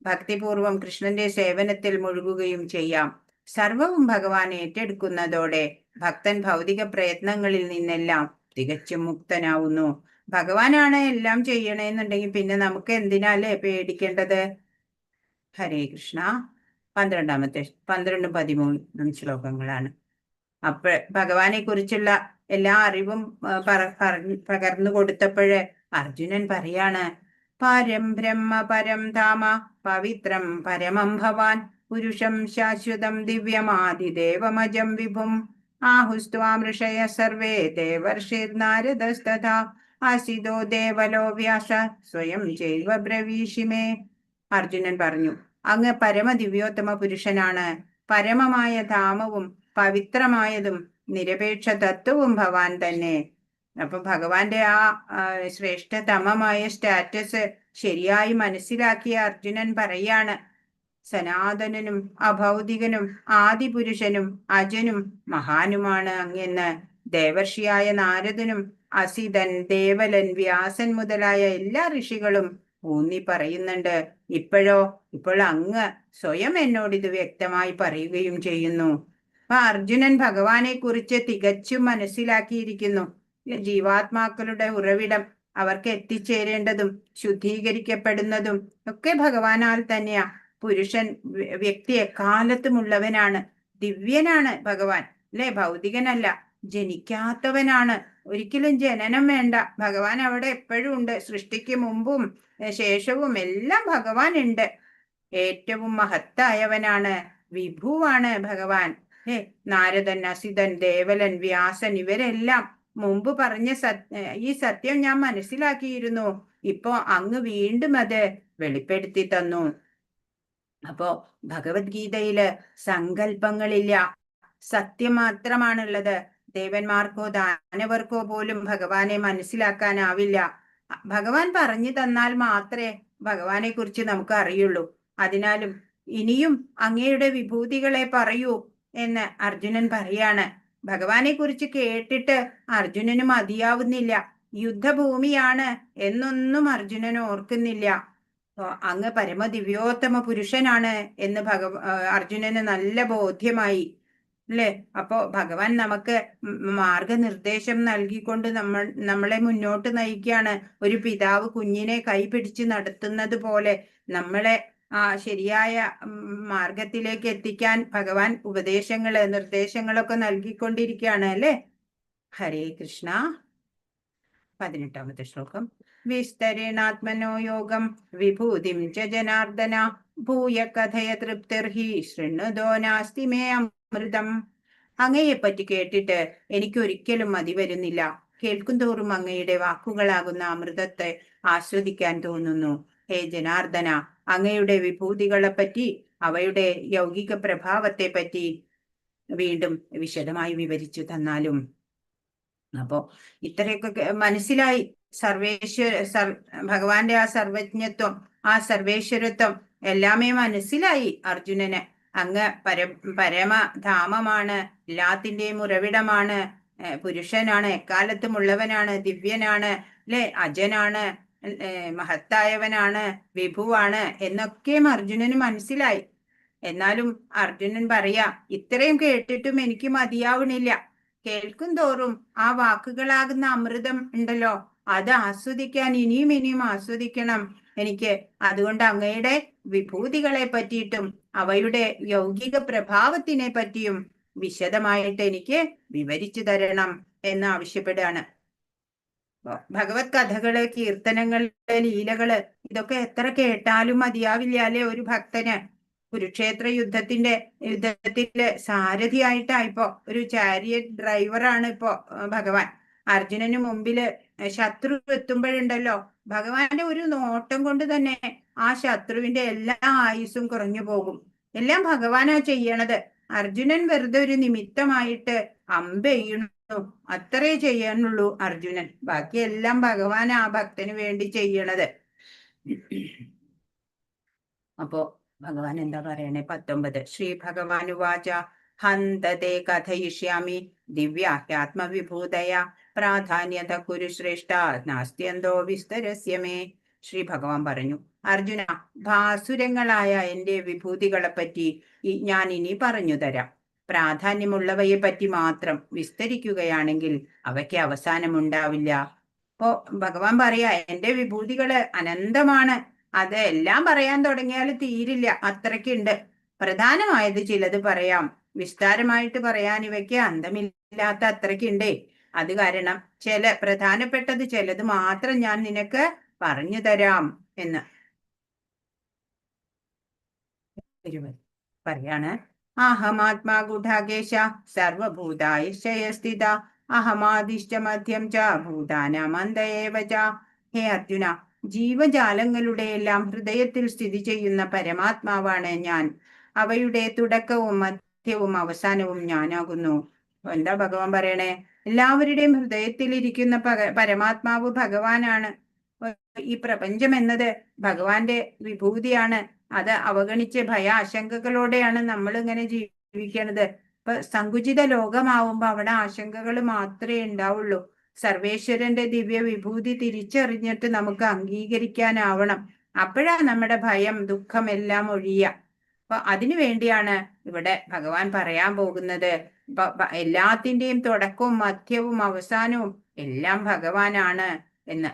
ഭക്തിപൂർവം കൃഷ്ണന്റെ സേവനത്തിൽ മുഴുകുകയും ചെയ്യാം. സർവവും ഭഗവാൻ ഏറ്റെടുക്കുന്നതോടെ ഭക്തൻ ഭൗതിക പ്രയത്നങ്ങളിൽ നിന്നെല്ലാം തികച്ചും മുക്തനാവുന്നു. ഭഗവാനാണ് എല്ലാം ചെയ്യണമെന്നുണ്ടെങ്കിൽ പിന്നെ നമുക്ക് എന്തിനാലേ പേടിക്കേണ്ടത്? ഹരേ കൃഷ്ണ. 12 13 ശ്ലോകങ്ങളാണ്. ഭഗവാനെ കുറിച്ചുള്ള എല്ലാ അറിവും പകർന്നു കൊടുത്തപ്പോഴ് അർജുനൻ പറയാണ്, പരം ബ്രഹ്മ പരം ധാമ പവിത്രം പരമം ഭവാൻ പുരുഷം ശാശ്വതം ദിവ്യമാദിദേവമജം വിഭും ആഹുസ്ത്വാം ഋഷയ സർവേ ദേവർഷിർനാരദസ്തഥാ ആസിതോ ദേവലോ വ്യാസ സ്വയം ചൈവ ബ്രവീഷിമേ. അർജുനൻ പറഞ്ഞു, അങ്ങ് പരമദിവ്യോത്തമ പുരുഷനാണ്. പരമമായ ധാമവും പവിത്രമായതും നിരപേക്ഷ തത്വവും ഭവാൻ തന്നെ. അപ്പൊ ഭഗവാന്റെ ആ ശ്രേഷ്ഠതമമായ സ്റ്റാറ്റസ് ശരിയായി മനസ്സിലാക്കിയ അർജുനൻ പറയാണ്, സനാതനനും അഭൗതികനും ആദിപുരുഷനും അജനും മഹാനുമാണ് അങ്ങെന്ന് ദേവർഷിയായ നാരദനും അസിതൻ ദേവലൻ വ്യാസൻ മുതലായ എല്ലാ ഋഷികളും ഊന്നി പറയുന്നുണ്ട്. ഇപ്പോൾ അങ്ങ് സ്വയം എന്നോട് ഇത് വ്യക്തമായി പറയുകയും ചെയ്യുന്നു. അപ്പൊ അർജുനൻ ഭഗവാനെ കുറിച്ച് തികച്ചും മനസ്സിലാക്കിയിരിക്കുന്നു. ജീവാത്മാക്കളുടെ ഉറവിടം, അവർക്ക് എത്തിച്ചേരേണ്ടതും ശുദ്ധീകരിക്കപ്പെടുന്നതും ഒക്കെ ഭഗവാനാൽ തന്നെയാ. പുരുഷൻ വ്യക്തി എക്കാലത്തുമുള്ളവനാണ്, ദിവ്യനാണ് ഭഗവാൻ, അല്ലെ? ഭൗതികനല്ല, ജനിക്കാത്തവനാണ്. ഒരിക്കലും ജനനം വേണ്ട, ഭഗവാൻ അവിടെ എപ്പോഴും ഉണ്ട്. സൃഷ്ടിക്ക് മുമ്പും ശേഷവും എല്ലാം ഭഗവാൻ ഉണ്ട്. ഏറ്റവും മഹത്തായവനാണ്, വിഭുവാണ് ഭഗവാൻ. നാരദൻ, അസിതൻ, ദേവലൻ, വ്യാസൻ ഇവരെല്ലാം മുമ്പ് പറഞ്ഞ ഈ സത്യം ഞാൻ മനസ്സിലാക്കിയിരുന്നു. ഇപ്പോ അങ്ങ് വീണ്ടും അത് വെളിപ്പെടുത്തി തന്നു. അപ്പോ ഭഗവത്ഗീതയില് സങ്കല്പങ്ങളില്ല, സത്യം മാത്രമാണുള്ളത്. ദേവന്മാർക്കോ ദാനവർക്കോ പോലും ഭഗവാനെ മനസ്സിലാക്കാനാവില്ല. ഭഗവാൻ പറഞ്ഞു തന്നാൽ മാത്രമേ ഭഗവാനെ കുറിച്ച് നമുക്ക് അറിയുള്ളൂ. അതിനാലും ഇനിയും അങ്ങയുടെ വിഭൂതികളെ പറയൂ എന്ന് അർജുനൻ പറയാണ്. ഭഗവാനെ കുറിച്ച് കേട്ടിട്ട് അർജുനന് മതിയാവുന്നില്ല. യുദ്ധഭൂമിയാണ് എന്നൊന്നും അർജുനൻ ഓർക്കുന്നില്ല. അങ്ങ് പരമദിവ്യോത്തമ പുരുഷനാണ് എന്ന് അർജുനന് നല്ല ബോധ്യമായി അല്ലേ. അപ്പോ ഭഗവാൻ നമുക്ക് മാർഗനിർദ്ദേശം നൽകിക്കൊണ്ട് നമ്മളെ മുന്നോട്ട് നയിക്കുകയാണ്. ഒരു പിതാവ് കുഞ്ഞിനെ കൈ പിടിച്ച് നടത്തുന്നത് പോലെ നമ്മളെ ശരിയായ മാർഗത്തിലേക്ക് എത്തിക്കാൻ ഭഗവാൻ നിർദ്ദേശങ്ങളൊക്കെ നൽകിക്കൊണ്ടിരിക്കുകയാണ് അല്ലേ. ഹരേ കൃഷ്ണ. 18ാമത്തെ ശ്ലോകം. വിസ്തരേണാത്മനോ യോഗം വിഭൂതിം ച ജനാർദ്ദന ഭൂയ കഥയ തൃപ്തിർഹി ശൃണ്വതോ നാസ്തി മേ അമൃതം. അങ്ങയെപ്പറ്റി കേട്ടിട്ട് എനിക്കൊരിക്കലും മതി വരുന്നില്ല. കേൾക്കും തോറും അങ്ങയുടെ വാക്കുകളാകുന്ന അമൃതത്തെ ആസ്വദിക്കാൻ തോന്നുന്നു. ഹേ ജനാർദ്ദന, അങ്ങയുടെ വിഭൂതികളെ പറ്റി, അവയുടെ യൗകിക പ്രഭാവത്തെ പറ്റി വീണ്ടും വിശദമായി വിവരിച്ചു തന്നാലും. അപ്പോ ഇത്രയൊക്കെ മനസ്സിലായി. ഭഗവാന്റെ ആ സർവജ്ഞത്വം, ആ സർവേശ്വരത്വം എല്ലാമേ മനസ്സിലായി അർജുനന്. അങ്ങ് പരമധാമമാണ്, എല്ലാത്തിന്റെയും ഉറവിടമാണ്, പുരുഷനാണ്, എക്കാലത്തും ഉള്ളവനാണ്, ദിവ്യനാണ് അല്ലെ, അജനാണ്, മഹത്തായവനാണ്, വിഭുവാണ് എന്നൊക്കെയും അർജുനന് മനസ്സിലായി. എന്നാലും അർജുനൻ പറയാ, ഇത്രയും കേട്ടിട്ടും എനിക്ക് മതിയാവണില്ല. കേൾക്കും തോറും ആ വാക്കുകളാകുന്ന അമൃതം ഉണ്ടല്ലോ, അത് ആസ്വദിക്കാൻ ഇനിയും ആസ്വദിക്കണം എനിക്ക്. അതുകൊണ്ട് അങ്ങയുടെ വിഭൂതികളെ പറ്റിയിട്ടും അവയുടെ യൗകിക പ്രഭാവത്തിനെ പറ്റിയും വിശദമായിട്ട് എനിക്ക് വിവരിച്ചു തരണം എന്ന് ആവശ്യപ്പെടുകയാണ്. ഭഗവത് കഥകള്, കീർത്തനങ്ങള്, ലീലകള് ഇതൊക്കെ എത്ര കേട്ടാലും മതിയാവില്ല അല്ലെ ഒരു ഭക്തന്. കുരുക്ഷേത്ര യുദ്ധത്തില് സാരഥിയായിട്ടാ ഇപ്പോ, ഒരു ചാരിയറ്റ് ഡ്രൈവറാണ് ഇപ്പോ ഭഗവാൻ. അർജുനന് മുമ്പില് ശത്രു എത്തുമ്പോഴുണ്ടല്ലോ, ഭഗവാന്റെ ഒരു നോട്ടം കൊണ്ട് തന്നെ ആ ശത്രുവിന്റെ എല്ലാ ആയുസ്സും കുറഞ്ഞു പോകും. എല്ലാം ഭഗവാനാ ചെയ്യണത്. അർജുനൻ വെറുതെ ഒരു നിമിത്തമായിട്ട് അമ്പെയ്യണു, അത്രേ ചെയ്യാനുള്ളൂ അർജുനൻ. ബാക്കിയെല്ലാം ഭഗവാൻ ആ ഭക്തന് വേണ്ടി ചെയ്യണത്. അപ്പോ ഭഗവാൻ എന്താ പറയണേ? 19. ശ്രീ ഭഗവാൻ ഉവാച ഹന്തതേ കഥയിഷ്യാമി ദിവ്യാഹ്യാത്മവിഭൂതയ പ്രാധാന്യത കുരു ശ്രേഷ്ഠ നാസ്ത്യന്തോ വിസ്തരസ്യമേ. ശ്രീ ഭഗവാൻ പറഞ്ഞു, അർജുന, ഭാസുരങ്ങളായ എന്റെ വിഭൂതികളെ പറ്റി ഞാൻ ഇനി പറഞ്ഞു തരാം. പ്രാധാന്യമുള്ളവയെ പറ്റി മാത്രം വിസ്തരിക്കുകയാണെങ്കിൽ അവയ്ക്ക് അവസാനമുണ്ടാവില്ല. അപ്പോ ഭഗവാൻ പറയാ, എന്റെ വിഭൂതികള് അനന്തമാണ്. അത് എല്ലാം പറയാൻ തുടങ്ങിയാൽ തീരില്ല, അത്രയ്ക്കുണ്ട്. പ്രധാനമായത് ചിലത് പറയാം, വിസ്താരമായിട്ട് പറയാൻ ഇവയ്ക്ക് അന്തമില്ലാത്ത അത്രയ്ക്കുണ്ടേ. അത് കാരണം പ്രധാനപ്പെട്ടത് ചിലത് മാത്രം ഞാൻ നിനക്ക് പറഞ്ഞു തരാം എന്ന് പറയാണ്. അഹമാത്മാ ഗുഢാകേശ സർവഭൂതായസ്ഥിത അഹമാദിഷ്ട മധ്യം ച ഭൂതാനാമന്തയേവ ച. ഹേ അർജുന, ജീവജാലങ്ങളുടെ എല്ലാം ഹൃദയത്തിൽ സ്ഥിതി ചെയ്യുന്ന പരമാത്മാവാണ് ഞാൻ. അവയുടെ തുടക്കവും മധ്യവും അവസാനവും ഞാനാകുന്നു. എന്താ ഭഗവാൻ പറയണേ? എല്ലാവരുടെയും ഹൃദയത്തിൽ ഇരിക്കുന്ന പരമാത്മാവ് ഭഗവാനാണ്. ഈ പ്രപഞ്ചം എന്നത് ഭഗവാന്റെ വിഭൂതിയാണ്. അത് അവഗണിച്ച് ആശങ്കകളോടെയാണ് നമ്മൾ ഇങ്ങനെ ജീവിക്കണത്. ഇപ്പൊ സങ്കുചിത ലോകമാവുമ്പോ അവിടെ ആശങ്കകൾ മാത്രമേ ഉണ്ടാവുള്ളൂ. സർവേശ്വരന്റെ ദിവ്യ വിഭൂതി തിരിച്ചറിഞ്ഞിട്ട് നമുക്ക് അംഗീകരിക്കാനാവണം. അപ്പോഴാ നമ്മുടെ ഭയം, ദുഃഖം എല്ലാം ഒഴിയുക. അപ്പൊ അതിനു വേണ്ടിയാണ് ഇവിടെ ഭഗവാൻ പറയാൻ പോകുന്നത്. എല്ലാത്തിന്റെയും തുടക്കവും മധ്യവും അവസാനവും എല്ലാം ഭഗവാനാണ് എന്ന്.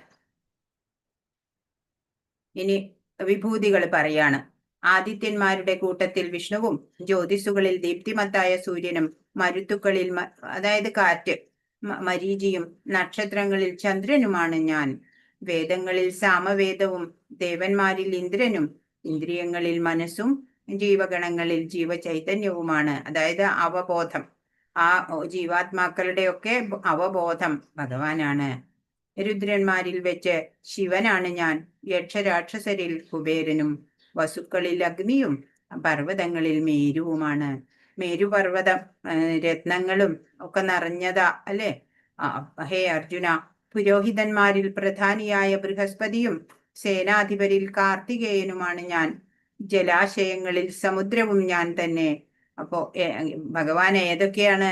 ഇനി വിഭൂതികൾ പറയാണ്. ആദിത്യന്മാരുടെ കൂട്ടത്തിൽ വിഷ്ണുവും, ജ്യോതിസുകളിൽ ദീപ്തിമത്തായ സൂര്യനും, മരുത്തുക്കളിൽ അതായത് കാറ്റ്, മരീചിയും, നക്ഷത്രങ്ങളിൽ ചന്ദ്രനുമാണ് ഞാൻ. വേദങ്ങളിൽ സാമവേദവും, ദേവന്മാരിൽ ഇന്ദ്രനും, ഇന്ദ്രിയങ്ങളിൽ മനസ്സും, ജീവഗണങ്ങളിൽ ജീവചൈതന്യവുമാണ്. അതായത് അവബോധം, ആ ജീവാത്മാക്കളുടെ ഒക്കെ അവബോധം ഭഗവാനാണ്. രുദ്രന്മാരിൽ വെച്ച് ശിവനാണ് ഞാൻ. യക്ഷരാക്ഷസരിൽ കുബേരനും, വസുക്കളിൽ അഗ്നിയും, പർവ്വതങ്ങളിൽ മേരുവുമാണ്. മേരുപർവ്വതം രത്നങ്ങളും ഒക്കെ നിറഞ്ഞതാ അല്ലെ. ഹേ അർജുന, പുരോഹിതന്മാരിൽ പ്രധാനിയായ ബൃഹസ്പതിയും സേനാധിപരിൽ കാർത്തികേയനുമാണ് ഞാൻ. ജലാശയങ്ങളിൽ സമുദ്രവും ഞാൻ തന്നെ. അപ്പോ ഭഗവാൻ ഏതൊക്കെയാണ്?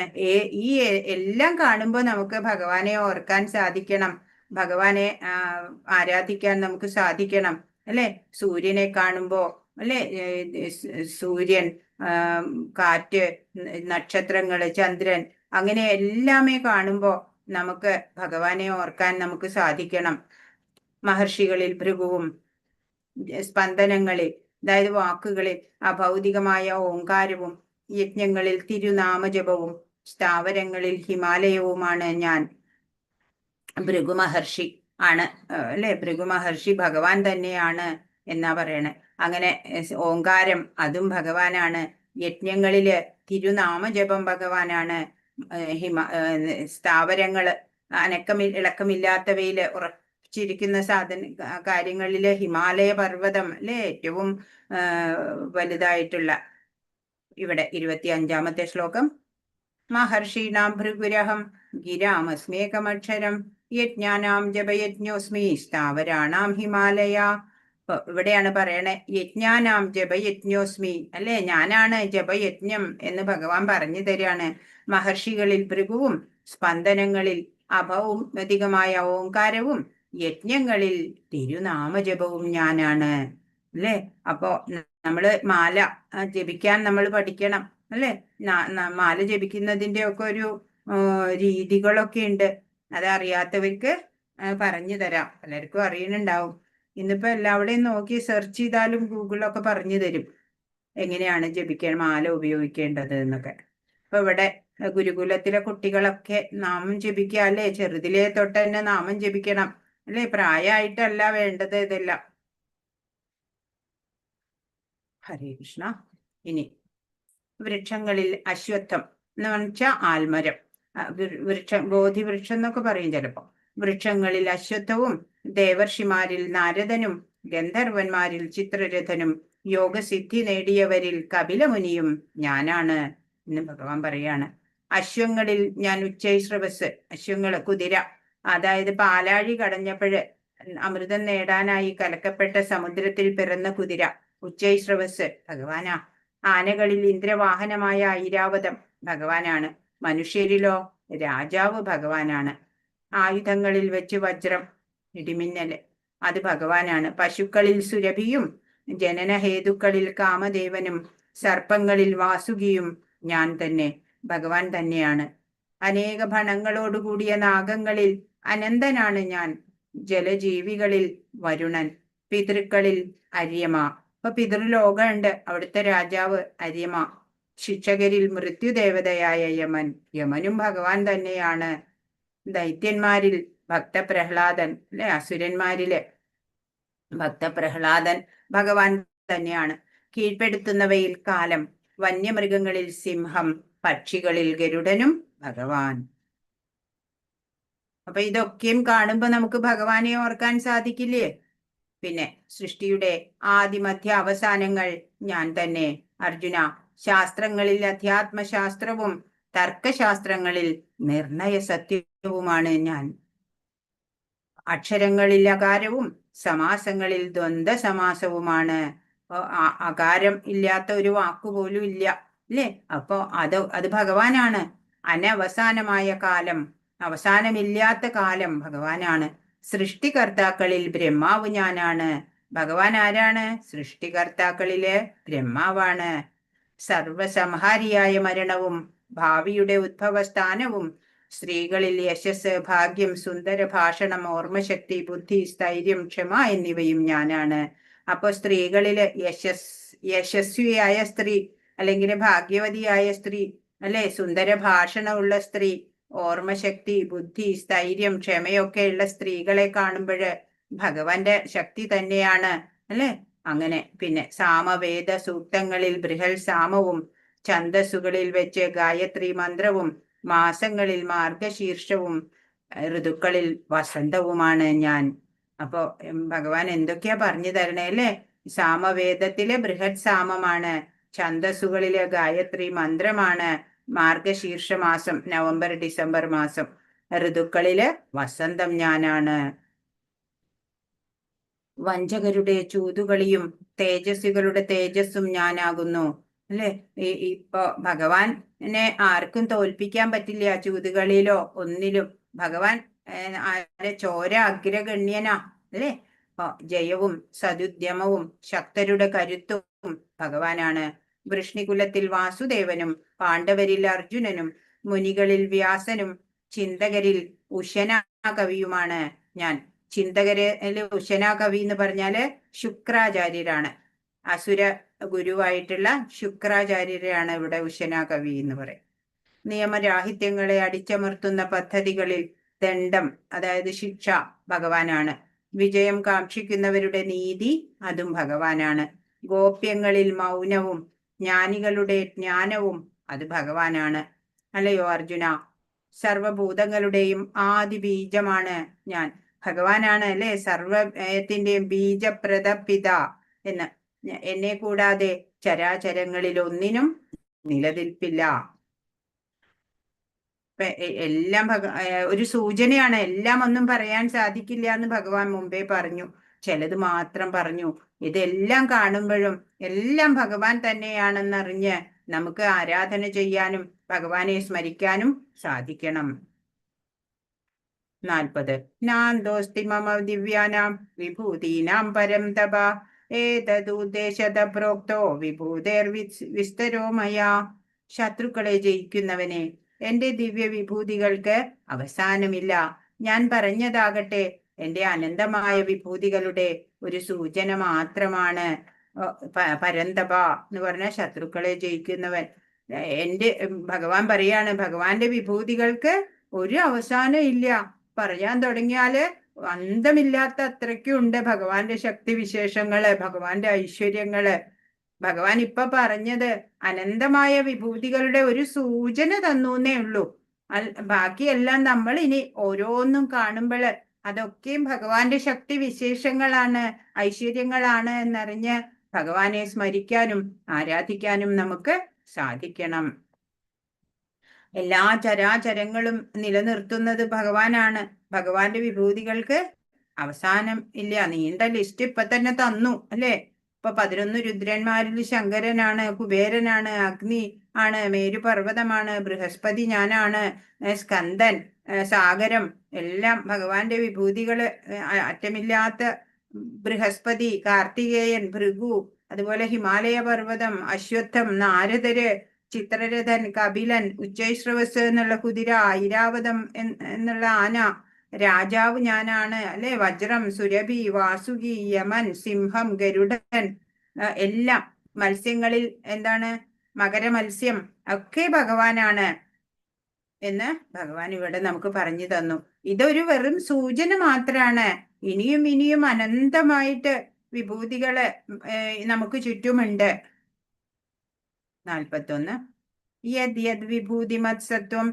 ഈ എല്ലാം കാണുമ്പോൾ നമുക്ക് ഭഗവാനെ ഓർക്കാൻ സാധിക്കണം, ഭഗവാനെ ആരാധിക്കാൻ നമുക്ക് സാധിക്കണം, അല്ലെ? സൂര്യനെ കാണുമ്പോ, അല്ലെ, സൂര്യൻ, കാറ്റ്, നക്ഷത്രങ്ങള്, ചന്ദ്രൻ, അങ്ങനെ എല്ലാമേ കാണുമ്പോ നമുക്ക് ഭഗവാനെ ഓർക്കാൻ നമുക്ക് സാധിക്കണം. മഹർഷികളിൽ ഭൃഗുവും, സ്പന്ദനങ്ങളിൽ, അതായത് വാക്കുകളിൽ അഭൗതികമായ ഓങ്കാരവും, യജ്ഞങ്ങളിൽ തിരുനാമജപവും, സ്ഥാവരങ്ങളിൽ ഹിമാലയവുമാണ് ഞാൻ. ഭൃഗു മഹർഷി ആണ്, അല്ലെ? ഭൃഗു മഹർഷി ഭഗവാൻ തന്നെയാണ് എന്നാ പറയണേ. അങ്ങനെ ഓങ്കാരം അതും ഭഗവാനാണ്. യജ്ഞങ്ങളില് തിരുനാമജപം ഭഗവാനാണ്. സ്ഥാവരങ്ങള്, ഇളക്കമില്ലാത്തവയില് ഉറച്ചിരിക്കുന്ന കാര്യങ്ങളില് ഹിമാലയ പർവ്വതം, അല്ലെ? ഏറ്റവും വലുതായിട്ടുള്ള. ഇവിടെ 25-ാമത്തെ ശ്ലോകം. മഹർഷീണാം ഭൃഗുരഹം ഗിരാമസ്മേകമക്ഷരം യജ്ഞാനാം ജപയജ്ഞോസ്മി സ്ഥാവരാണാം ഹിമാലയ. ഇവിടെയാണ് പറയണേ, യജ്ഞാനാം ജപയജ്ഞോസ്മി, അല്ലെ? ഞാനാണ് ജപയജ്ഞം എന്ന് ഭഗവാൻ പറഞ്ഞു തരികയാണ്. മഹർഷികളിൽ ഭൃഗുവും, സ്പന്ദനങ്ങളിൽ അഭൗതികമായ ഓങ്കാരവും, യജ്ഞങ്ങളിൽ തിരുനാമജപവും ഞാനാണ്, അല്ലെ? അപ്പോ നമ്മള് മാല ജപിക്കാൻ നമ്മൾ പഠിക്കണം, അല്ലെ? മാല ജപിക്കുന്നതിന്റെ ഒക്കെ ഒരു രീതികളൊക്കെ ഉണ്ട്. അതറിയാത്തവർക്ക് പറഞ്ഞു തരാം, പലർക്കും അറിയുന്നുണ്ടാവും. ഇന്നിപ്പോ എല്ലാവരുടെയും നോക്കി സെർച്ച് ചെയ്താലും ഗൂഗിളൊക്കെ പറഞ്ഞു തരും എങ്ങനെയാണ് മാല ഉപയോഗിക്കേണ്ടത് എന്നൊക്കെ. അപ്പൊ ഇവിടെ ഗുരുകുലത്തിലെ കുട്ടികളൊക്കെ നാമം ജപിക്കുക, അല്ലെ? ചെറുതിലേ തൊട്ട് തന്നെ നാമം ജപിക്കണം, അല്ലെ? പ്രായമായിട്ടല്ല വേണ്ടത് ഇതെല്ലാം. ഹരേ കൃഷ്ണ. ഇനി വൃക്ഷങ്ങളിൽ അശ്വത്ഥം എന്ന് വെച്ചാൽ ആൽമരം, ബോധി വൃക്ഷം എന്നൊക്കെ പറയും ചിലപ്പോ. വൃക്ഷങ്ങളിൽ അശ്വത്ഥവും, ദേവർഷിമാരിൽ നാരദനും, ഗന്ധർവന്മാരിൽ ചിത്രരഥനും, യോഗസിദ്ധി നേടിയവരിൽ കപിലമുനിയും ഞാനാണ് എന്ന് ഭഗവാൻ പറയാണ്. അശ്വങ്ങളിൽ ഞാൻ ഉച്ചൈശ്രവസ്, അശ്വങ്ങള് കുതിര, അതായത് പാലാഴി കടഞ്ഞപ്പോഴ് അമൃതം നേടാനായി കലക്കപ്പെട്ട സമുദ്രത്തിൽ പിറന്ന കുതിര ഉച്ചൈശ്രവസ് ഭഗവാനാ. ആനകളിൽ ഇന്ദ്രവാഹനമായ ഐരാവതം ഭഗവാനാണ്. മനുഷ്യരിലോ രാജാവ് ഭഗവാനാണ്. ആയുധങ്ങളിൽ വെച്ച് വജ്രം, ഇടിമിന്നല്, അത് ഭഗവാനാണ്. പശുക്കളിൽ സുരഭിയും, ജനനഹേതുക്കളിൽ കാമദേവനും, സർപ്പങ്ങളിൽ വാസുകിയും ഞാൻ തന്നെ, ഭഗവാൻ തന്നെയാണ്. അനേക ഭണങ്ങളോടുകൂടിയ നാഗങ്ങളിൽ അനന്തനാണ് ഞാൻ. ജലജീവികളിൽ വരുണൻ, പിതൃക്കളിൽ അര്യമ. അപ്പൊ പിതൃലോകമുണ്ട്, അവിടുത്തെ രാജാവ് അര്യമ. ശിക്ഷകരിൽ മൃത്യുദേവതയായ യമൻ, യമനും ഭഗവാൻ തന്നെയാണ്. ദൈത്യന്മാരിൽ ഭക്തപ്രഹ്ലാദൻ, അല്ലെ? അസുരന്മാരില് ഭക്തപ്രഹ്ലാദൻ ഭഗവാൻ തന്നെയാണ്. കീഴ്പ്പെടുത്തുന്നവയിൽ കാലം, വന്യമൃഗങ്ങളിൽ സിംഹം, പക്ഷികളിൽ ഗരുഡനും ഭഗവാൻ. അപ്പൊ ഇതൊക്കെയും കാണുമ്പോ നമുക്ക് ഭഗവാനെ ഓർക്കാൻ സാധിക്കില്ലേ? പിന്നെ സൃഷ്ടിയുടെ ആദിമധ്യ അവസാനങ്ങൾ ഞാൻ തന്നെ. അർജുന, ശാസ്ത്രങ്ങളിൽ അധ്യാത്മശാസ്ത്രവും തർക്കശാസ്ത്രങ്ങളിൽ നിർണയ സത്യവുമാണ് ഞാൻ. അക്ഷരങ്ങളിൽ അകാരവും സമാസങ്ങളിൽ ദ്വന്ദ്വ സമാസവുമാണ്. അകാരം ഇല്ലാത്ത ഒരു വാക്കുപോലും ഇല്ല, അല്ലേ? അപ്പോ അത് ഭഗവാനാണ്. അനവസാനമായ കാലം, അവസാനമില്ലാത്ത കാലം ഭഗവാനാണ്. സൃഷ്ടികർത്താക്കളിൽ ബ്രഹ്മാവ് ഞാനാണ്. ഭഗവാൻ ആരാണ്? സൃഷ്ടികർത്താക്കളില് ബ്രഹ്മാവാണ്. സർവസംഹാരിയായ മരണവും ഭാവിയുടെ ഉദ്ഭവസ്ഥാനവും, സ്ത്രീകളിൽ യശസ്, ഭാഗ്യം, സുന്ദര ഭാഷണം, ഓർമ്മശക്തി, ബുദ്ധി, സ്ഥൈര്യം, ക്ഷമ എന്നിവയും ഞാനാണ്. അപ്പൊ സ്ത്രീകളില് യശസ്വിയായ സ്ത്രീ, അല്ലെങ്കിൽ ഭാഗ്യവതിയായ സ്ത്രീ, അല്ലെ? സുന്ദര ഭാഷണമുള്ള സ്ത്രീ, ഓർമ്മശക്തി, ബുദ്ധി, സ്ഥൈര്യം, ക്ഷമയൊക്കെയുള്ള സ്ത്രീകളെ കാണുമ്പോൾ ഭഗവാന്റെ ശക്തി തന്നെയാണ്, അല്ലെ? അങ്ങനെ പിന്നെ സാമവേദ സൂക്തങ്ങളിൽ ബൃഹൽ സാമവും, ഛന്ദസ്സുകളിൽ വെച്ച് ഗായത്രി മന്ത്രവും, മാസങ്ങളിൽ മാർഗശീർഷവും, ഋതുക്കളിൽ വസന്തവുമാണ് ഞാൻ. അപ്പോ ഭഗവാൻ എന്തൊക്കെയാ പറഞ്ഞു തരണേ, അല്ലെ? സാമവേദത്തിലെ ബൃഹത് സാമമാണ്, ഛന്ദസ്സുകളിലെ ഗായത്രി മന്ത്രമാണ്, മാർഗശീർഷ മാസം നവംബർ ഡിസംബർ മാസം, ഋതുക്കളില് വസന്തം ഞാനാണ്. വഞ്ചകരുടെ ചൂതുകളിയും തേജസ്വികളുടെ തേജസ്സും ഞാനാകുന്നു. അല്ലെ, ഇപ്പൊ ഭഗവാനെ ആർക്കും തോൽപ്പിക്കാൻ പറ്റില്ല, ചൂതുകളിലോ ഒന്നിലും. ഭഗവാൻ ആരെ ചോര അഗ്രഗണ്യനാ, അല്ലെ. ജയവും സതുദ്യമവും ശക്തരുടെ കരുത്തും ഭഗവാനാണ്. വൃഷ്ണികുലത്തിൽ വാസുദേവനും പാണ്ഡവരിൽ അർജുനനും മുനികളിൽ വ്യാസനും ചിന്തകരിൽ ഉശനാ കവിയുമാണ് ഞാൻ. ചിന്തകരില് ഉശനാ കവി എന്ന് പറഞ്ഞാല് ശുക്രാചാര്യരാണ്. അസുര ഗുരുവായിട്ടുള്ള ശുക്രാചാര്യരാണ് ഇവിടെ ഉശനാ കവി എന്ന് പറയും. നിയമരാഹിത്യങ്ങളെ അടിച്ചമർത്തുന്ന പദ്ധതികളിൽ ദണ്ഡം, അതായത് ശിക്ഷ, ഭഗവാനാണ്. വിജയം കാക്ഷിക്കുന്നവരുടെ നീതി, അതും ഭഗവാനാണ്. ഗോപ്യങ്ങളിൽ മൗനവും ജ്ഞാനികളുടെ ജ്ഞാനവും, അത് ഭഗവാനാണ്. അല്ലയോ അർജുന, സർവഭൂതങ്ങളുടെയും ആദി ബീജമാണ് ഞാൻ. ഭഗവാനാണ്, അല്ലെ, സർവത്തിന്റെയും ബീജപ്രദപിത എന്ന്. എന്നെ കൂടാതെ ചരാചരങ്ങളിൽ ഒന്നിനും നിലനിൽപ്പില്ല. എല്ലാം ഒരു സൂചനയാണ്. എല്ലാം ഒന്നും പറയാൻ സാധിക്കില്ല എന്ന് ഭഗവാൻ മുമ്പേ പറഞ്ഞു. ചിലത് മാത്രം പറഞ്ഞു. ഇതെല്ലാം കാണുമ്പോഴും എല്ലാം ഭഗവാൻ തന്നെയാണെന്നറിഞ്ഞ് നമുക്ക് ആരാധന ചെയ്യാനും ഭഗവാനെ സ്മരിക്കാനും സാധിക്കണം. 40. നാന്തോസ്തി മമ ദിവ്യാനാം വിഭൂതീനാം പരം തപ ഏതദുദ്ദേശത പ്രോക്തോ വിഭൂതേർ വിസ്തരോ മയാ. ശത്രുക്കളെ ജയിക്കുന്നവനെ, എന്റെ ദിവ്യ വിഭൂതികൾക്ക് അവസാനമില്ല. ഞാൻ പറഞ്ഞതാകട്ടെ എന്റെ അനന്തമായ വിഭൂതികളുടെ ഒരു സൂചന മാത്രമാണ്. പരന്തപ എന്ന് പറഞ്ഞാൽ ശത്രുക്കളെ ജയിക്കുന്നവൻ. എന്റെ ഭഗവാൻ പറയാണ്, ഭഗവാന്റെ വിഭൂതികൾക്ക് ഒരു അവസാനം ഇല്ല. പറയാൻ തുടങ്ങിയാല് അന്തമില്ലാത്ത അത്രയ്ക്കുണ്ട് ഭഗവാന്റെ ശക്തി വിശേഷങ്ങള്, ഭഗവാന്റെ ഐശ്വര്യങ്ങള്. ഭഗവാൻ ഇപ്പൊ പറഞ്ഞത് അനന്തമായ വിഭൂതികളുടെ ഒരു സൂചന തന്നൂന്നേ ഉള്ളൂ. ബാക്കിയെല്ലാം നമ്മൾ ഇനി ഓരോന്നും കാണുമ്പോൾ അതൊക്കെയും ഭഗവാന്റെ ശക്തി വിശേഷങ്ങളാണ്, ഐശ്വര്യങ്ങളാണ് എന്നറിഞ്ഞ് ഭഗവാനെ സ്മരിക്കാനും ആരാധിക്കാനും നമുക്ക് സാധിക്കണം. എല്ലാ ചരാചരങ്ങളും നിലനിർത്തുന്നത് ഭഗവാനാണ്. ഭഗവാന്റെ വിഭൂതികൾക്ക് അവസാനം ഇല്ല. നീണ്ട ലിസ്റ്റ് ഇപ്പൊ തന്നെ തന്നു, അല്ലെ. ഇപ്പൊ 11 രുദ്രന്മാരിൽ ശങ്കരനാണ്, കുബേരനാണ്, അഗ്നി ആണ്, മേരുപർവ്വതമാണ്, ബൃഹസ്പതി ഞാനാണ്, സ്കന്ദൻ, സാഗരം, എല്ലാം ഭഗവാന്റെ വിഭൂതികള്. അറ്റമില്ലാത്ത ബൃഹസ്പതി, കാർത്തികേയൻ, ഭൃഗു, അതുപോലെ ഹിമാലയ പർവ്വതം, അശ്വത്ഥം, നാരദര്, ചിത്രരഥൻ, കപിലൻ, ഉച്ചൈശ്രവസ് എന്നുള്ള കുതിര, ഐരാവതം എന്നുള്ള ആന, രാജാവ് ഞാനാണ്, അല്ലെ. വജ്രം, സുരഭി, വാസുകി, യമൻ, സിംഹം, ഗരുഡൻ, എല്ലാം. മത്സ്യങ്ങളിൽ എന്താണ്, മകരമത്സ്യം ഒക്കെ ഭഗവാനാണ് എന്ന് ഭഗവാൻ ഇവിടെ നമുക്ക് പറഞ്ഞു തന്നു. ഇതൊരു വെറും സൂചന മാത്രാണ്. ഇനിയും ഇനിയും അനന്തമായിട്ട് വിഭൂതികള് നമുക്ക് ചുറ്റുമുണ്ട്. 41. യദ് യദ് വിഭൂതിമത്സത്വം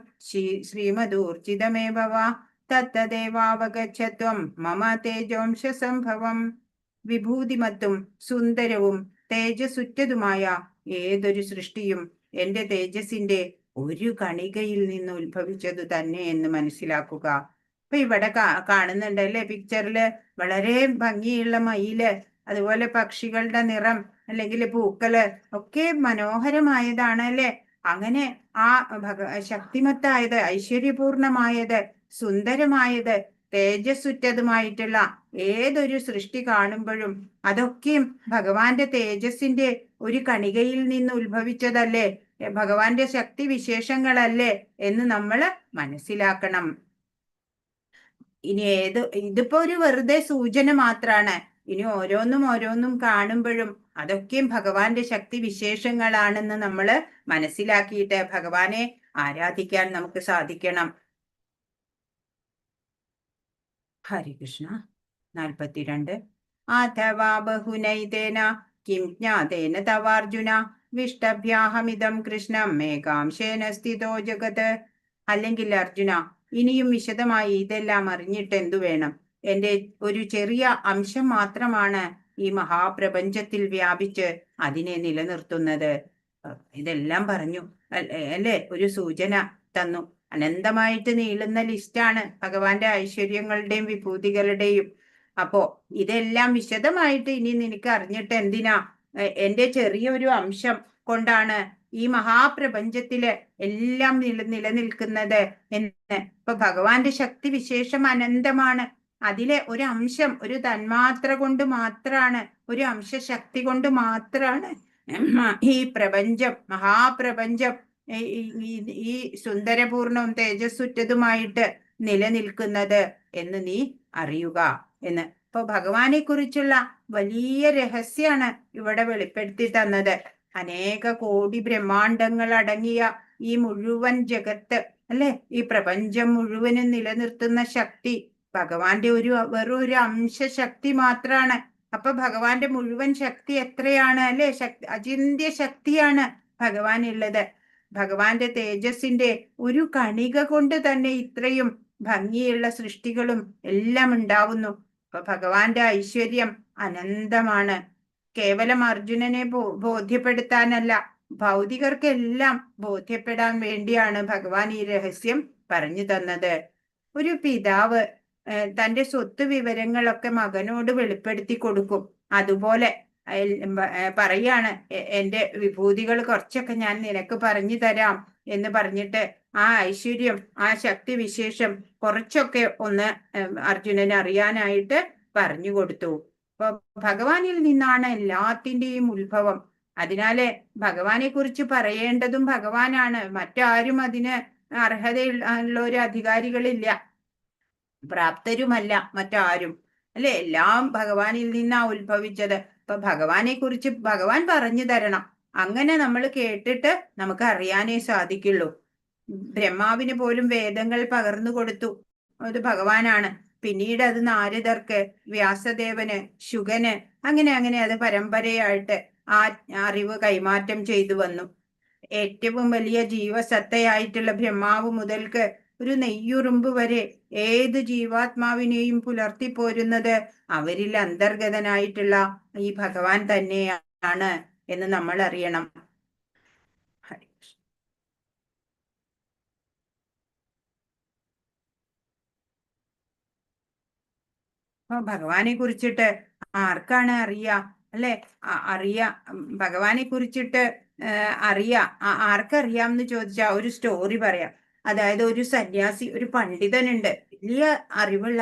ശ്രീമദൂർജിതമേവ വാ തത്തദേവാവഗച്ഛത്വം മമ തേജോംശ സംഭവം. വിഭൂതിമത്തും സുന്ദരവും തേജസുറ്റതുമായ ഏതൊരു സൃഷ്ടിയും എന്റെ തേജസ്സിന്റെ ഒരു കണികയിൽ നിന്ന് ഉത്ഭവിച്ചതു തന്നെ എന്ന് മനസ്സിലാക്കുക. ഇപ്പൊ ഇവിടെ കാണുന്നുണ്ടല്ലേ പിക്ചറില്, വളരെ ഭംഗിയുള്ള മയില്, അതുപോലെ പക്ഷികളുടെ നിറം അല്ലെങ്കിൽ പൂക്കള് ഒക്കെ മനോഹരമായതാണ്, അല്ലെ. അങ്ങനെ ആ ശക്തിമത്തായത്, ഐശ്വര്യപൂർണമായത്, സുന്ദരമായത്, തേജസ്സുറ്റതുമായിട്ടുള്ള ഏതൊരു സൃഷ്ടി കാണുമ്പോഴും അതൊക്കെയും ഭഗവാന്റെ തേജസ്സിന്റെ ഒരു കണികയിൽ നിന്ന് ഉത്ഭവിച്ചതല്ലേ, ഭഗവാന്റെ ശക്തി വിശേഷങ്ങളല്ലേ എന്ന് നമ്മൾ മനസ്സിലാക്കണം. ഇനി ഇതിപ്പോ ഒരു വെറുതെ സൂചന മാത്രാണ്. ഇനി ഓരോന്നും ഓരോന്നും കാണുമ്പോഴും അതൊക്കെയും ഭഗവാന്റെ ശക്തി വിശേഷങ്ങളാണെന്ന് നമ്മൾ മനസ്സിലാക്കിയിട്ട് ഭഗവാനെ ആരാധിക്കാൻ നമുക്ക് സാധിക്കണം. ഹരികൃഷ്ണ. 42. അഥവാ ബഹുനൈതേന കിം ജ്ഞാതേന തവാർജുന വിഷ്ടഭ്യാഹമിതം കൃഷ്ണം മേകാംശേന സ്ഥിതോ ജഗത്. അല്ലെങ്കിൽ അർജുന, ഇനിയും വിശദമായി ഇതെല്ലാം അറിഞ്ഞിട്ട് എന്തു വേണം? എന്റെ ഒരു ചെറിയ അംശം മാത്രമാണ് ഈ മഹാപ്രപഞ്ചത്തിൽ വ്യാപിച്ച് അതിനെ നിലനിർത്തുന്നത്. ഇതെല്ലാം പറഞ്ഞു, അല്ലേ, ഒരു സൂചന തന്നു. അനന്തമായിട്ട് നീളുന്ന ലിസ്റ്റാണ് ഭഗവാന്റെ ഐശ്വര്യങ്ങളുടെയും വിഭൂതികളുടെയും. അപ്പോ ഇതെല്ലാം വിശദമായിട്ട് ഇനി നിനക്ക് അറിഞ്ഞിട്ട് എന്തിനാ? എന്റെ ചെറിയൊരു അംശം കൊണ്ടാണ് ഈ മഹാപ്രപഞ്ചത്തില് എല്ലാം നിലനിൽക്കുന്നത് എന്ന്. ഇപ്പൊ ഭഗവാന്റെ ശക്തി വിശേഷം അനന്തമാണ്. അതിലെ ഒരു അംശം, ഒരു തന്മാത്ര കൊണ്ട് മാത്രാണ്, ഒരു അംശശക്തി കൊണ്ട് മാത്രാണ് ഈ പ്രപഞ്ചം, മഹാപ്രപഞ്ചം ഈ സുന്ദരപൂർണവും തേജസ്സുറ്റതുമായിട്ട് നിലനിൽക്കുന്നത് എന്ന് നീ അറിയുക എന്ന്. ഇപ്പൊ ഭഗവാനെ കുറിച്ചുള്ള വലിയ രഹസ്യമാണ് ഇവിടെ വെളിപ്പെടുത്തി തന്നത്. അനേക കോടി ബ്രഹ്മാണ്ടങ്ങൾ അടങ്ങിയ ഈ മുഴുവൻ ജഗത്ത്, അല്ലെ, ഈ പ്രപഞ്ചം മുഴുവനും നിലനിർത്തുന്ന ശക്തി ഭഗവാന്റെ വെറും ഒരു അംശശക്തി മാത്രാണ്. അപ്പൊ ഭഗവാന്റെ മുഴുവൻ ശക്തി എത്രയാണ്, അല്ലെ? അചിന്ത്യ ശക്തിയാണ് ഭഗവാൻ ഉള്ളത്. ഭഗവാന്റെ തേജസ്സിന്റെ ഒരു കണിക കൊണ്ട് തന്നെ ഇത്രയും ഭംഗിയുള്ള സൃഷ്ടികളും എല്ലാം ഉണ്ടാവുന്നു. അപ്പൊ ഭഗവാന്റെ ഐശ്വര്യം അനന്തമാണ്. കേവലം അർജുനനെ ബോധ്യപ്പെടുത്താനല്ല, ഭൗതികർക്കെല്ലാം ബോധ്യപ്പെടാൻ വേണ്ടിയാണ് ഭഗവാൻ ഈ രഹസ്യം പറഞ്ഞു തന്നത്. ഒരു പിതാവ് തന്റെ സ്വത്ത് വിവരങ്ങളൊക്കെ മകനോട് വെളിപ്പെടുത്തി കൊടുക്കും. അതുപോലെ പറയാണ്, എന്റെ വിഭൂതികൾ കുറച്ചൊക്കെ ഞാൻ നിനക്ക് പറഞ്ഞു തരാം എന്ന് പറഞ്ഞിട്ട് ആ ഐശ്വര്യം, ആ ശക്തി വിശേഷം കുറച്ചൊക്കെ ഒന്ന് അർജുനന് അറിയാനായിട്ട് പറഞ്ഞു കൊടുത്തു. അപ്പൊ ഭഗവാനിൽ നിന്നാണ് എല്ലാത്തിന്റെയും ഉത്ഭവം. അതിനാല് ഭഗവാനെ കുറിച്ച് പറയേണ്ടതും ഭഗവാനാണ്. മറ്റാരും അതിന് അർഹതയുള്ള ഒരു അധികാരികളില്ല, പ്രാപ്തരുമല്ല മറ്റാരും, അല്ലെ? എല്ലാം ഭഗവാനിൽ നിന്നാ ഉത്ഭവിച്ചത്. അപ്പൊ ഭഗവാനെ കുറിച്ച് ഭഗവാൻ പറഞ്ഞു തരണം. അങ്ങനെ നമ്മൾ കേട്ടിട്ട് നമുക്ക് അറിയാനേ സാധിക്കുള്ളൂ. ബ്രഹ്മാവിന് പോലും വേദങ്ങൾ പകർന്നു കൊടുത്തു അത് ഭഗവാനാണ്. പിന്നീട് അത് നാരദർക്ക്, വ്യാസദേവന്, ശുഗന്, അങ്ങനെ അത് പരമ്പരയായിട്ട് ആ അറിവ് കൈമാറ്റം ചെയ്തു വന്നു. ഏറ്റവും വലിയ ജീവസത്തയായിട്ടുള്ള ബ്രഹ്മാവ് മുതൽക്ക് ഒരു നെയ്യുറുമ്പ് വരെ ഏത് ജീവാത്മാവിനെയും പുലർത്തിപ്പോരുന്നത് അവരിൽ അന്തർഗതനായിട്ടുള്ള ഈ ഭഗവാൻ തന്നെയാണ് എന്ന് നമ്മൾ അറിയണം. അപ്പൊ ഭഗവാനെ കുറിച്ചിട്ട് ആർക്കാണ് അറിയാ, അല്ലെ? ഭഗവാനെ കുറിച്ചിട്ട് ആർക്കറിയാം എന്ന് ചോദിച്ചാ ഒരു സ്റ്റോറി പറയാം. അതായത് ഒരു സന്യാസി, ഒരു പണ്ഡിതനുണ്ട്, വലിയ അറിവുള്ള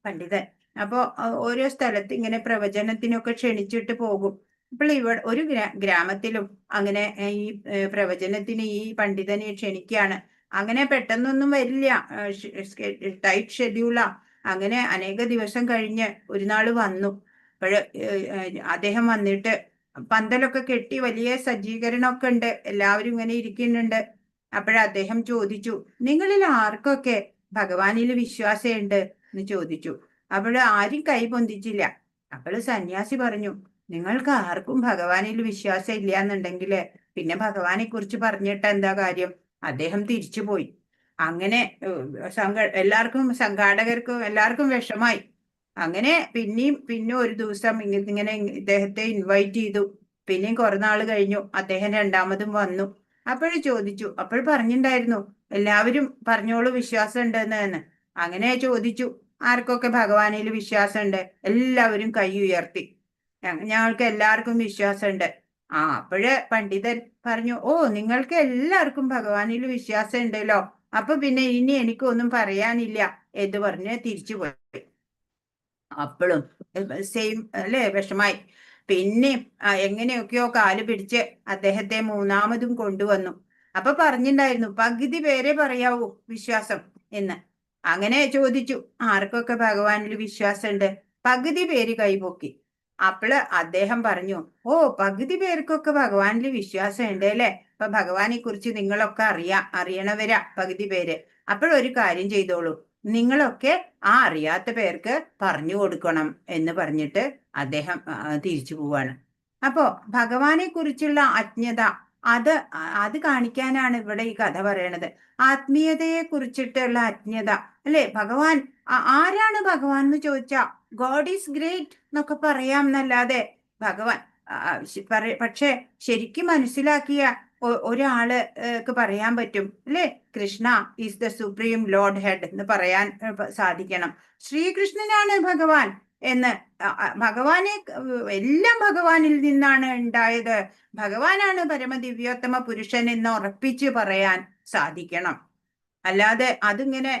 പണ്ഡിതൻ. അപ്പോ ഓരോ സ്ഥലത്ത് ഇങ്ങനെ പ്രവചനത്തിനൊക്കെ ക്ഷണിച്ചിട്ട് പോകും. അപ്പോൾ ഇവിടെ ഒരു ഗ്രാമത്തിലും അങ്ങനെ ഈ പ്രവചനത്തിന് ഈ പണ്ഡിതനെ ക്ഷണിക്കുകയാണ്. അങ്ങനെ പെട്ടെന്നൊന്നും വരില്ല, ടൈറ്റ് ഷെഡ്യൂളാ. അങ്ങനെ അനേക ദിവസം കഴിഞ്ഞ് ഒരു നാള് വന്നു. അപ്പോഴ് അദ്ദേഹം വന്നിട്ട് പന്തലൊക്കെ കെട്ടി വലിയ സജ്ജീകരണമൊക്കെ ഉണ്ട്, എല്ലാവരും ഇങ്ങനെ ഇരിക്കുന്നുണ്ട്. അദ്ദേഹം ചോദിച്ചു, നിങ്ങളിൽ ആർക്കൊക്കെ ഭഗവാനിൽ വിശ്വാസമുണ്ട് എന്ന് ചോദിച്ചു. ആരും കൈ പൊന്തിച്ചില്ല. സന്യാസി പറഞ്ഞു, നിങ്ങൾക്ക് ആർക്കും ഭഗവാനിൽ വിശ്വാസം ഇല്ല എന്നുണ്ടെങ്കിൽ പിന്നെ ഭഗവാനെ കുറിച്ച് പറഞ്ഞിട്ട് എന്താ കാര്യം? അദ്ദേഹം തിരിച്ചുപോയി. അങ്ങനെ എല്ലാവർക്കും, സംഘാടകർക്കും എല്ലാവർക്കും വിഷമായി. അങ്ങനെ പിന്നെ ഒരു ദിവസം ഇങ്ങനെ ഇദ്ദേഹത്തെ ഇൻവൈറ്റ് ചെയ്തു. പിന്നെയും കുറെ നാള് കഴിഞ്ഞു അദ്ദേഹം രണ്ടാമതും വന്നു. ചോദിച്ചു, പറഞ്ഞിട്ടുണ്ടായിരുന്നു എല്ലാവരും പറഞ്ഞോളൂ വിശ്വാസം ഉണ്ടെന്ന്. അങ്ങനെ ചോദിച്ചു, ആർക്കൊക്കെ ഭഗവാനിൽ വിശ്വാസമുണ്ട്? എല്ലാവരും കൈ ഉയർത്തി. ഞങ്ങൾക്ക് എല്ലാവർക്കും വിശ്വാസമുണ്ട്. പണ്ഡിതൻ പറഞ്ഞു, ഓ, നിങ്ങൾക്ക് എല്ലാവർക്കും ഭഗവാനിൽ വിശ്വാസം ഉണ്ടല്ലോ, അപ്പൊ പിന്നെ ഇനി എനിക്കൊന്നും പറയാനില്ല എന്ന് പറഞ്ഞ് തിരിച്ചുപോയി. അപ്പോഴും സെയിം, അല്ലേ, വിഷമായി. പിന്നെ എങ്ങനെയൊക്കെയോ കാല് പിടിച്ച് അദ്ദേഹത്തെ മൂന്നാമതും കൊണ്ടുവന്നു. പറഞ്ഞിട്ടുണ്ടായിരുന്നു പകുതി പേരെ പറയാവൂ വിശ്വാസം എന്ന്. അങ്ങനെ ചോദിച്ചു, ആർക്കൊക്കെ ഭഗവാനിൽ വിശ്വാസമുണ്ട്? പകുതി പേര് കൈപൊക്കി. അദ്ദേഹം പറഞ്ഞു, ഓ, പകുതി പേർക്കൊക്കെ ഭഗവാനിൽ വിശ്വാസം ഉണ്ട് അല്ലെ? ഭഗവാനെ കുറിച്ച് നിങ്ങളൊക്കെ അറിയണവരാ പകുതി പേര്. ഒരു കാര്യം ചെയ്തോളൂ, നിങ്ങളൊക്കെ അറിയാത്ത പേർക്ക് പറഞ്ഞു കൊടുക്കണം എന്ന് പറഞ്ഞിട്ട് അദ്ദേഹം തിരിച്ചു പോവാണ്. ഭഗവാനെ കുറിച്ചുള്ള അജ്ഞത അത് കാണിക്കാനാണ് ഇവിടെ ഈ കഥ പറയണത്. ആത്മീയതയെ കുറിച്ചിട്ടുള്ള അജ്ഞത, അല്ലെ? ഭഗവാൻ ആരാണ് ഭഗവാൻ എന്ന് ചോദിച്ചാ ഗോഡ് ഈസ് ഗ്രേറ്റ് എന്നൊക്കെ പറയാം എന്നല്ലാതെ ഭഗവാൻ പക്ഷെ ശരിക്കും മനസ്സിലാക്കിയ ഒരാൾക്ക് പറയാൻ പറ്റും അല്ലേ? Krishna is the supreme Lord head എന്ന് പറയാൻ സാധിക്കണം. ശ്രീകൃഷ്ണനാണ് ഭഗവാൻ എന്ന് ഭഗവാനെ എല്ലാം ഭഗവാനിൽ നിന്നാണ് ഉണ്ടായത്, ഭഗവാനാണ് പരമദിവ്യോത്തമ പുരുഷൻ എന്ന് ഉറപ്പിച്ച് പറയാൻ സാധിക്കണം. അല്ലാതെ അതിങ്ങനെ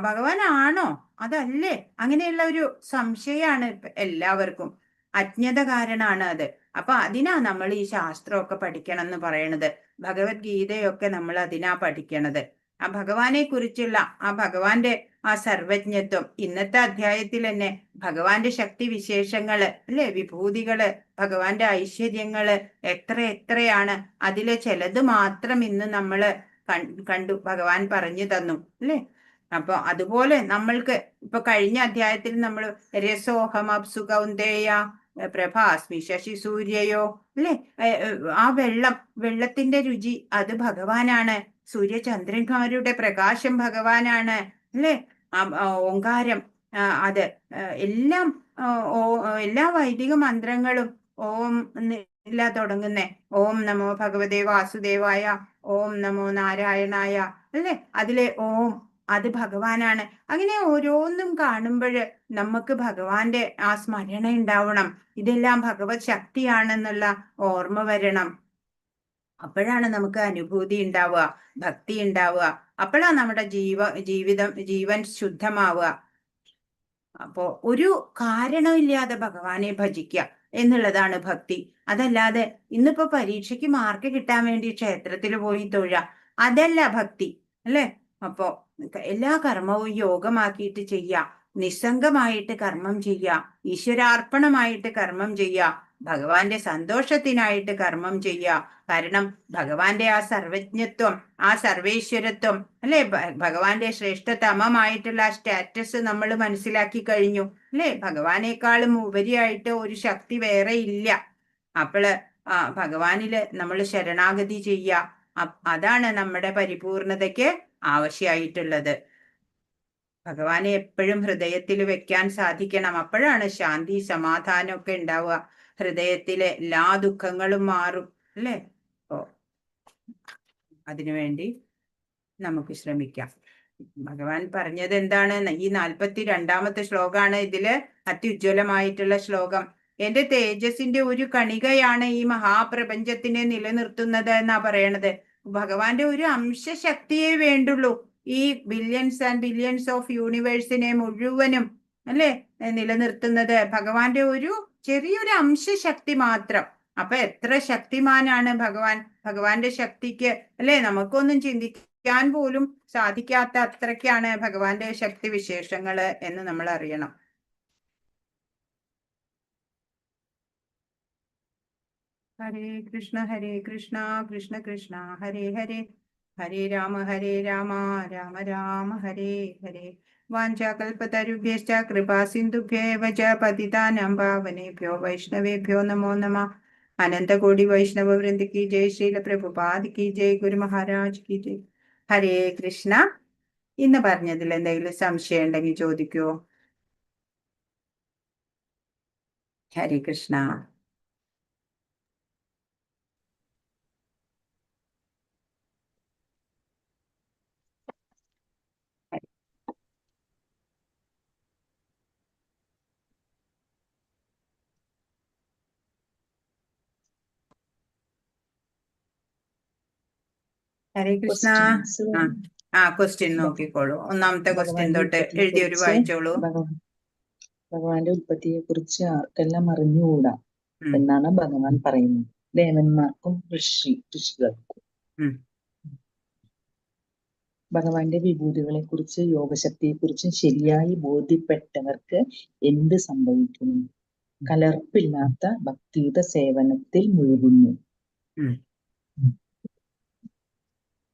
ഭഗവാനാണോ അതല്ലേ, അങ്ങനെയുള്ള ഒരു സംശയമാണ് എല്ലാവർക്കും. അജ്ഞത കാരണമാണ് അത്. അപ്പൊ അതിനാ നമ്മൾ ഈ ശാസ്ത്രമൊക്കെ പഠിക്കണം എന്ന് പറയണത്. ഭഗവത്ഗീതയൊക്കെ നമ്മൾ അതിനാ പഠിക്കണത്. ആ ഭഗവാനെ കുറിച്ചുള്ള ആ ഭഗവാന്റെ ആ സർവജ്ഞത്വം ഇന്നത്തെ അധ്യായത്തിൽ തന്നെ ഭഗവാന്റെ ശക്തി വിശേഷങ്ങള് അല്ലെ, വിഭൂതികള്, ഭഗവാന്റെ ഐശ്വര്യങ്ങള് എത്രയാണ്. അതിലെ ചിലത് മാത്രം ഇന്ന് നമ്മള് കണ്ടു, ഭഗവാൻ പറഞ്ഞു തന്നു അല്ലേ. അപ്പൊ അതുപോലെ നമ്മൾക്ക് ഇപ്പൊ കഴിഞ്ഞ അധ്യായത്തിൽ നമ്മൾ രസോഹം അപ്സു കൗന്ദേയ പ്രഭാസ്മി ശശി സൂര്യയോ അല്ലെ, ആ വെള്ളത്തിന്റെ രുചി അത് ഭഗവാനാണ്, സൂര്യചന്ദ്രന്മാരുടെ പ്രകാശം ഭഗവാനാണ് അല്ലെ. ഓങ്കാരം അത് എല്ലാം എല്ലാ വൈദിക മന്ത്രങ്ങളും ഓം ഇല്ല തുടങ്ങുന്നേ. ഓം നമോ ഭഗവതേ വാസുദേവായ, ഓം നമോ നാരായണായ അല്ലെ, അതിലെ ഓം അത് ഭഗവാനാണ്. അങ്ങനെ ഓരോന്നും കാണുമ്പോൾ നമുക്ക് ഭഗവാന്റെ ആ സ്മരണ ഉണ്ടാവണം, ഇതെല്ലാം ഭഗവത് ശക്തിയാണെന്നുള്ള ഓർമ്മ വരണം. അപ്പോഴാണ് നമുക്ക് അനുഭൂതി ഉണ്ടാവുക, ഭക്തി ഉണ്ടാവുക. അപ്പോഴാണ് നമ്മുടെ ജീവൻ ശുദ്ധമാവുക. അപ്പോ ഒരു കാരണമില്ലാതെ ഭഗവാനെ ഭജിക്കുക എന്നുള്ളതാണ് ഭക്തി. അതല്ലാതെ ഇന്നിപ്പോ പരീക്ഷയ്ക്ക് മാർക്ക് കിട്ടാൻ വേണ്ടി ക്ഷേത്രത്തിൽ പോയി തൊഴുക, അതല്ല ഭക്തി അല്ലെ. അപ്പോ എല്ലാ കർമ്മവും യോഗമാക്കിയിട്ട് ചെയ്യുക, നിസ്സംഗമായിട്ട് കർമ്മം ചെയ്യുക, ഈശ്വരാർപ്പണമായിട്ട് കർമ്മം ചെയ്യുക, ഭഗവാന്റെ സന്തോഷത്തിനായിട്ട് കർമ്മം ചെയ്യുക. കാരണം ഭഗവാന്റെ ആ സർവജ്ഞത്വം, ആ സർവേശ്വരത്വം അല്ലെ, ഭഗവാന്റെ ശ്രേഷ്ഠതമമായിട്ടുള്ള ആ സ്റ്റാറ്റസ് നമ്മൾ മനസ്സിലാക്കി കഴിഞ്ഞു അല്ലെ. ഭഗവാനേക്കാളും ഉപരിയായിട്ട് ഒരു ശക്തി വേറെ ഇല്ല. അപ്പോള് ഭഗവാനില് നമ്മൾ ശരണാഗതി ചെയ്യുക, അതാണ് നമ്മുടെ പരിപൂർണതയ്ക്ക് ആവശ്യമായിട്ടുള്ളത്. ഭഗവാനെ എപ്പോഴും ഹൃദയത്തിൽ വെക്കാൻ സാധിക്കണം. അപ്പോഴാണ് ശാന്തി സമാധാനമൊക്കെ ഉണ്ടാവുക, ഹൃദയത്തിലെ എല്ലാ ദുഃഖങ്ങളും മാറും അല്ലേ. ഓ അതിനുവേണ്ടി നമുക്ക് ശ്രമിക്കാം. ഭഗവാൻ പറഞ്ഞത് എന്താണ്? ഈ 42ാമത്തെ ശ്ലോകമാണ് ഇതില് അത്യുജ്വലമായിട്ടുള്ള ശ്ലോകം. എന്റെ തേജസ്സിന്റെ ഒരു കണികയാണ് ഈ മഹാപ്രപഞ്ചത്തിനെ നിലനിർത്തുന്നത് എന്നാ പറയണത്. ഭഗവാന്റെ ഒരു അംശശക്തിയെ വേണ്ടുള്ളൂ ഈ ബില്യൺസ് ആൻഡ് ബില്യൺസ് ഓഫ് യൂണിവേഴ്സിനെ മുഴുവനും അല്ലെ നിലനിർത്തുന്നത്. ഭഗവാന്റെ ഒരു ചെറിയൊരു അംശശക്തി മാത്രം. അപ്പൊ എത്ര ശക്തിമാനാണ് ഭഗവാൻ. ഭഗവാന്റെ ശക്തിക്ക് അല്ലെ നമുക്കൊന്നും ചിന്തിക്കാൻ പോലും സാധിക്കാത്ത അത്രയ്ക്കാണ് ഭഗവാന്റെ ശക്തി വിശേഷങ്ങള് എന്ന് നമ്മൾ അറിയണം. ഹരേ കൃഷ്ണ കൃഷ്ണ കൃഷ്ണ ഹരേ ഹരേ, ഹരേ രാമ രാമ രാമ ഹരേ ഹരേ. വാഞ്ചാകൽപതരുഭ്യശ്ച കൃപാ സിന്ധുഭ്യേവ ച പതിതാനാം പാവനേഭ്യോ വൈഷ്ണവേഭ്യോ നമോ നമഃ. അനന്തകോടി വൈഷ്ണവ വൃന്ദ കി ജയ്, ശ്രീല പ്രഭുപാദ് കി ജയ്, ഗുരു മഹാരാജ് കി ജയ്. ഹരേ കൃഷ്ണ. ഇന്ന് പറഞ്ഞതിൽ എന്തെങ്കിലും സംശയം ഉണ്ടെങ്കിൽ ചോദിക്കൂ. ഹരേ കൃഷ്ണ. ഹരേ കൃഷ്ണ. ക്വസ്റ്റ്യൻ നോക്കിക്കോളൂ. ഒന്നാമത്തെ ക്വസ്റ്റ്യൻ തൊട്ട് എഴുതിയൊരു വായിച്ചോളൂ. ഭഗവാന്റെ ഉൽപ്പത്തിയെ കുറിച്ച് ആർക്കെല്ലാം അറിഞ്ഞുകൂടാ എന്നാണ് ഭഗവാൻ പറയുന്നത്. ദേവന്മാർക്കും ഋഷികൾക്കും. ഭഗവാന്റെ വിഭൂതികളെ കുറിച്ച് യോഗശക്തിയെ കുറിച്ചും ശരിയായി ബോധ്യപ്പെട്ടവർക്ക് എന്ത് സംഭവിക്കുന്നു? കലർപ്പില്ലാത്ത ഭക്തിയുടെ സേവനത്തിൽ മുഴുകുന്നു.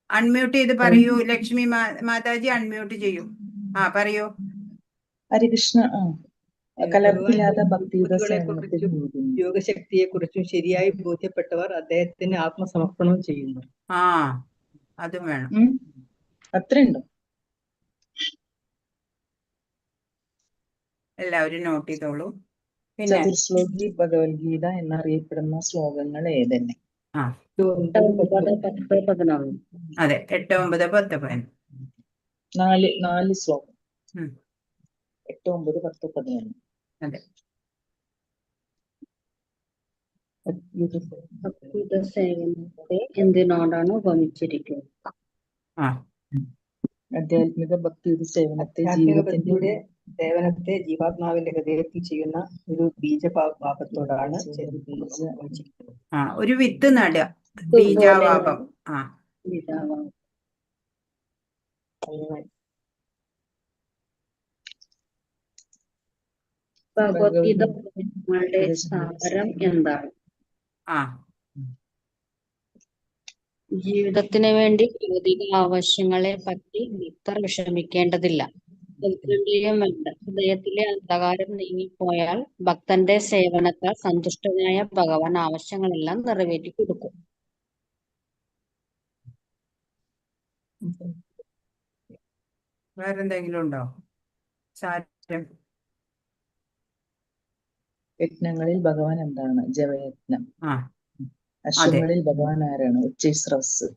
അൺമ്യൂട്ട് ചെയ്ത് പറയൂ. ലക്ഷ്മി മാതാജി അൺമ്യൂട്ട് ചെയ്യൂ. പറയൂ. ഹരികൃഷ്ണ. കലർപ്പില്ലാത്ത ഭക്തിയുടെ സേവനത്തിൽ മുഴുകുന്നു. യോഗശക്തിയെ കുറിച്ചും ശരിയായി ബോധ്യപ്പെട്ടവർ അദ്ദേഹത്തിന് ആത്മസമർപ്പണം ചെയ്യുന്നു. അതും വേണം. അത്രയുണ്ടോ? എല്ലാവരും നോട്ട് ചെയ്തോളൂ. ചതുർശ്ലോകി ഭഗവത്ഗീത എന്നറിയപ്പെടുന്ന ശ്ലോകങ്ങൾ ഏതെന്നെ? ആ 8, 9, 10. 10, 11. അതെ, 8, 9, 10, 11. നാല് ശ്ലോകം. ഉം. 8, 9, 10, 11. അതെ. ഭക്തിയുടെ സേവനത്തെ എന്തിനോടാണ് ഉപമിച്ചിരിക്കുന്നത്? ആ ആധ്യാത്മിക ഭക്തിയുടെ സേവനത്തെ ആധ്യാത്മിക ജീവിതത്തിന്റെ ഭക്തിയുടെ സേവനത്തെ ജീവാത്മാവിന്റെ ഹൃദയത്തിൽ ചെയ്യുന്ന ഒരു ബീജഭാവത്തോടാണ് ഒരു വിത്ത് നടുക, ബീജാവാപം. ആ പിതാവാണ്. ഭഗവത്ഗീത ഉപദേശങ്ങളുടെ സാരം എന്താണ്? ആ ജീവിതത്തിന് വേണ്ടി ഭൗതിക ആവശ്യങ്ങളെ പറ്റി ഭക്തർ വിഷമിക്കേണ്ടതില്ല. ഉത്കണ്ഠയും വേണ്ട. ഹൃദയത്തിലെ അന്ധകാരം നീങ്ങിപ്പോയാൽ ഭക്തന്റെ സേവനത്താൽ സന്തുഷ്ടനായ ഭഗവാൻ ആവശ്യങ്ങളെല്ലാം നിറവേറ്റി കൊടുക്കും. വേറെന്തെങ്കിലും ഉണ്ടോ സാരം? യജ്ഞങ്ങളിൽ ഭഗവാൻ എന്താണ്? ജപയജ്ഞം. ആ അശ്വങ്ങളിൽ ഭഗവാൻ ആരാണ്? ഉച്ചൈസ്രവസ്.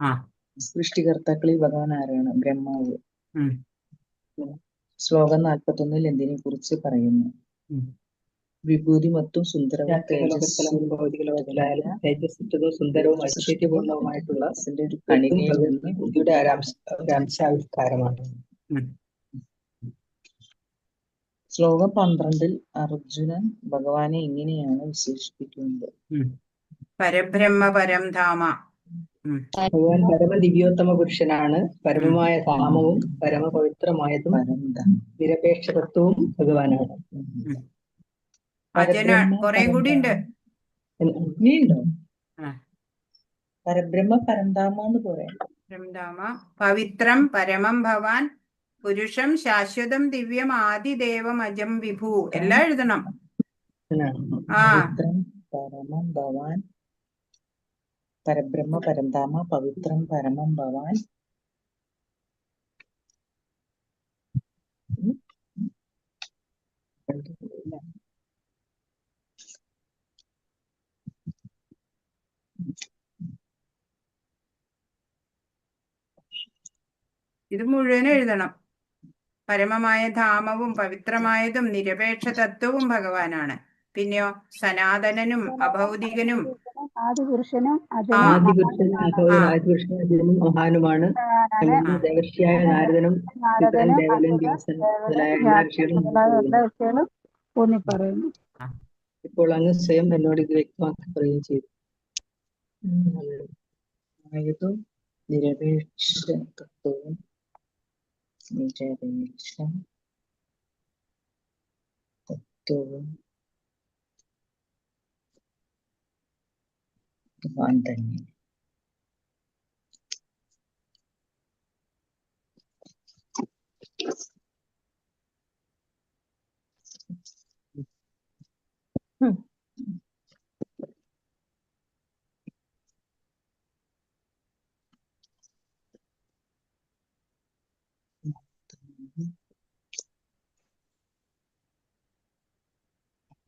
ആ സൃഷ്ടികർത്താക്കളിൽ ഭഗവാൻ ആരാണ്? ബ്രഹ്മാവ്. ഉം. ശ്ലോകം 41 എന്തിനെ കുറിച്ച് പറയുന്നു? വിഭൂതിമത്തും സുന്ദരവും ലോകസ്ഥലവും ഭൗതിക ലോകത്തിലായാലും തേജസ്സുറ്റതും സുന്ദരവും ഐശ്വര്യപൂർണവുമായിട്ടുള്ള ഒരു കണികയിൽ നിന്ന് ബുദ്ധിയുടെ അംശാവിഷ്കാരമാണ്. ശ്ലോകം 12 അർജുനൻ ഭഗവാനെ ഇങ്ങനെയാണ് വിശേഷിപ്പിക്കുന്നത്. പരബ്രഹ്മ പരം ധാമ. ഭഗവാൻ പരമദിവ്യോത്തമ പുരുഷനാണ്. പരമമായ ധാമവും പരമപവിത്രമായതും നിരപേക്ഷതത്വവും ഭഗവാനാണ്. കൊറേ കൂടി ഉണ്ട്. ഇനിയുണ്ടോ? പരബ്രഹ്മ പരന്ധാമ എന്ന് പറയാം. പരംധാമ പവിത്രം പരമം ഭവാൻ പുരുഷം ശാശ്വതം ദിവ്യം ആദിദേവം അജം വിഭു. എല്ലാം എഴുതണം. പവിത്രം പരമം ഭവാൻ, പരബ്രഹ്മ പരന്ധാമ പവിത്രം പരമം ഭവാൻ, ഇത് മുഴുവൻ എഴുതണം. പരമമായ ധാമവും പവിത്രമായതും നിരപേക്ഷ തത്വവും ഭഗവാനാണ്. പിന്നെയോ സനാതനനും അഭൗതികനും ആദിപുരുഷനും മഹാനുമാണ്. ദേവർഷിയായ നാരദനും ദേവലും വ്യാസൻ മുതലായ എല്ലാ ഋഷികളും പറയുന്നു. ഇപ്പോൾ അങ്ങ് സ്വയം എന്നോട് ഇത് വ്യക്തമാക്കി പറയുകയും ചെയ്തു. ആയതും നിരപേക്ഷ തത്വവും നിരപേക്ഷ തത്വവും ഭഗവാൻ തന്നെ.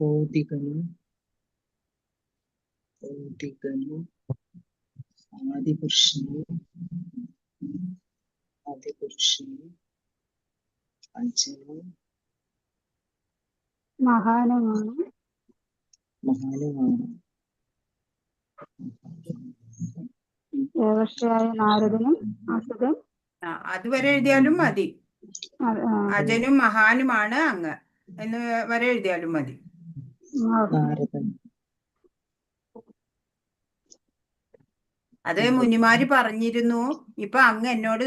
ഭൗതികനും ആദിപുരുഷനും അജനും മഹാനുമാണ്. ദേവർഷിയായ നാരദനും അസുതൻ. അതുവരെ എഴുതിയാലും മതി. അജനും മഹാനുമാണ് അങ്ങ് എന്ന് വരെ എഴുതിയാലും മതി. നാരദൻ. അത് മുനിമാര് പറഞ്ഞിരുന്നു. ഇപ്പൊ അങ്ങ് എന്നോട്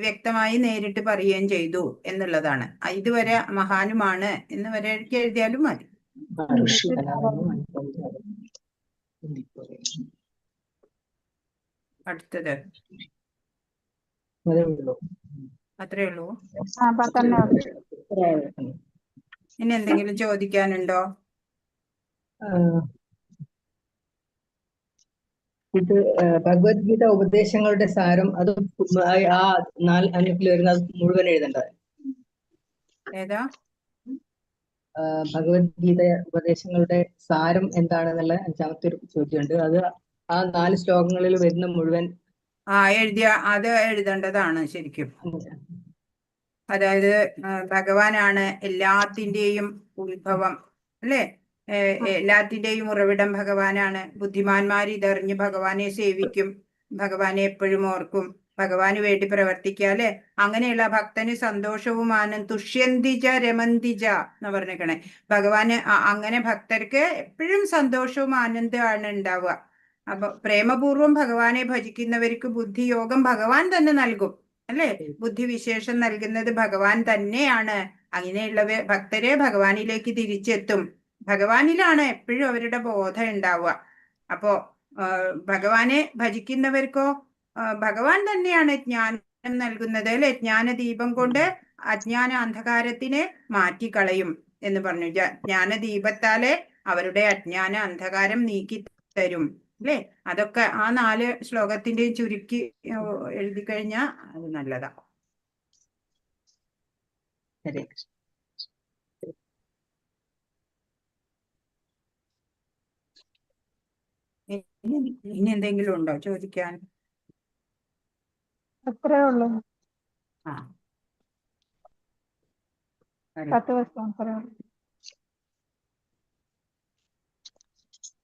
വ്യക്തമായി നേരിട്ട് പറയുകയും ചെയ്തു എന്നുള്ളതാണ്. ഇതുവരെ മഹാനുമാണ് എന്ന് വരെ എഴുതിയാലും മതി. അടുത്തത് അത്രേ ഉള്ളൂ. ഇനി എന്തെങ്കിലും ചോദിക്കാനുണ്ടോ? ഇത് ഭഗവത്ഗീത ഉപദേശങ്ങളുടെ സാരം, അത് ആ 4 അഞ്ചിൽ വരുന്നത് മുഴുവൻ എഴുതേണ്ടത്. ഏതാ? ഭഗവത്ഗീത ഉപദേശങ്ങളുടെ സാരം എന്താണെന്നുള്ള 5ാമത്തെ ഒരു ചോദ്യമുണ്ട്. അത് ആ 4 ശ്ലോകങ്ങളിൽ വരുന്ന മുഴുവൻ അത് എഴുതേണ്ടതാണ് ശരിക്കും. അതായത് ഭഗവാനാണ് എല്ലാത്തിന്റെയും ഉത്ഭവം, അല്ലേ? എല്ലാത്തിന്റെയും ഉറവിടം ഭഗവാനാണ്. ബുദ്ധിമാന്മാർ ഇതറിഞ്ഞ് ഭഗവാനെ സേവിക്കും, ഭഗവാനെ എപ്പോഴും ഓർക്കും, ഭഗവാന് വേണ്ടി പ്രവർത്തിക്കുക, അല്ലെ? അങ്ങനെയുള്ള ഭക്തന് സന്തോഷവും തുഷ്യന്തിജ രമന്തിജ എന്ന് പറഞ്ഞേക്കണേ. ഭഗവാന് അങ്ങനെ ഭക്തർക്ക് എപ്പോഴും സന്തോഷവും ആനന്ദമാണ് ഉണ്ടാവുക. അപ്പൊ പ്രേമപൂർവം ഭഗവാനെ ഭജിക്കുന്നവർക്ക് ബുദ്ധിയോഗം ഭഗവാൻ തന്നെ നൽകും, അല്ലെ? ബുദ്ധിവിശേഷം നൽകുന്നത് ഭഗവാൻ തന്നെയാണ്. അങ്ങനെയുള്ള ഭക്തരെ ഭഗവാനിലേക്ക് തിരിച്ചെത്തും. ഭഗവാനിലാണ് എപ്പോഴും അവരുടെ ബോധം ഉണ്ടാവുക. അപ്പോ ഭഗവാനെ ഭജിക്കുന്നവർക്കോ ഭഗവാൻ തന്നെയാണ് ജ്ഞാനം നൽകുന്നത്, അല്ലെ? ജ്ഞാനദീപം കൊണ്ട് അജ്ഞാന അന്ധകാരത്തിനെ മാറ്റിക്കളയും എന്ന് പറഞ്ഞു. ജ്ഞാനദീപത്താലെ അവരുടെ അജ്ഞാന അന്ധകാരം നീക്കി തരും, അല്ലേ? അതൊക്കെ ആ 4 ശ്ലോകത്തിന്റെയും ചുരുക്കി എഴുതി കഴിഞ്ഞാൽ അത് നല്ലതാ. ഹരേ കൃഷ്ണ. ഇനി എന്തെങ്കിലും ഉണ്ടോ ചോദിക്കാൻ? അത്രേ ഉള്ളൂ. ആ 10 ദിവസം അത്രേ ഉള്ളൂ.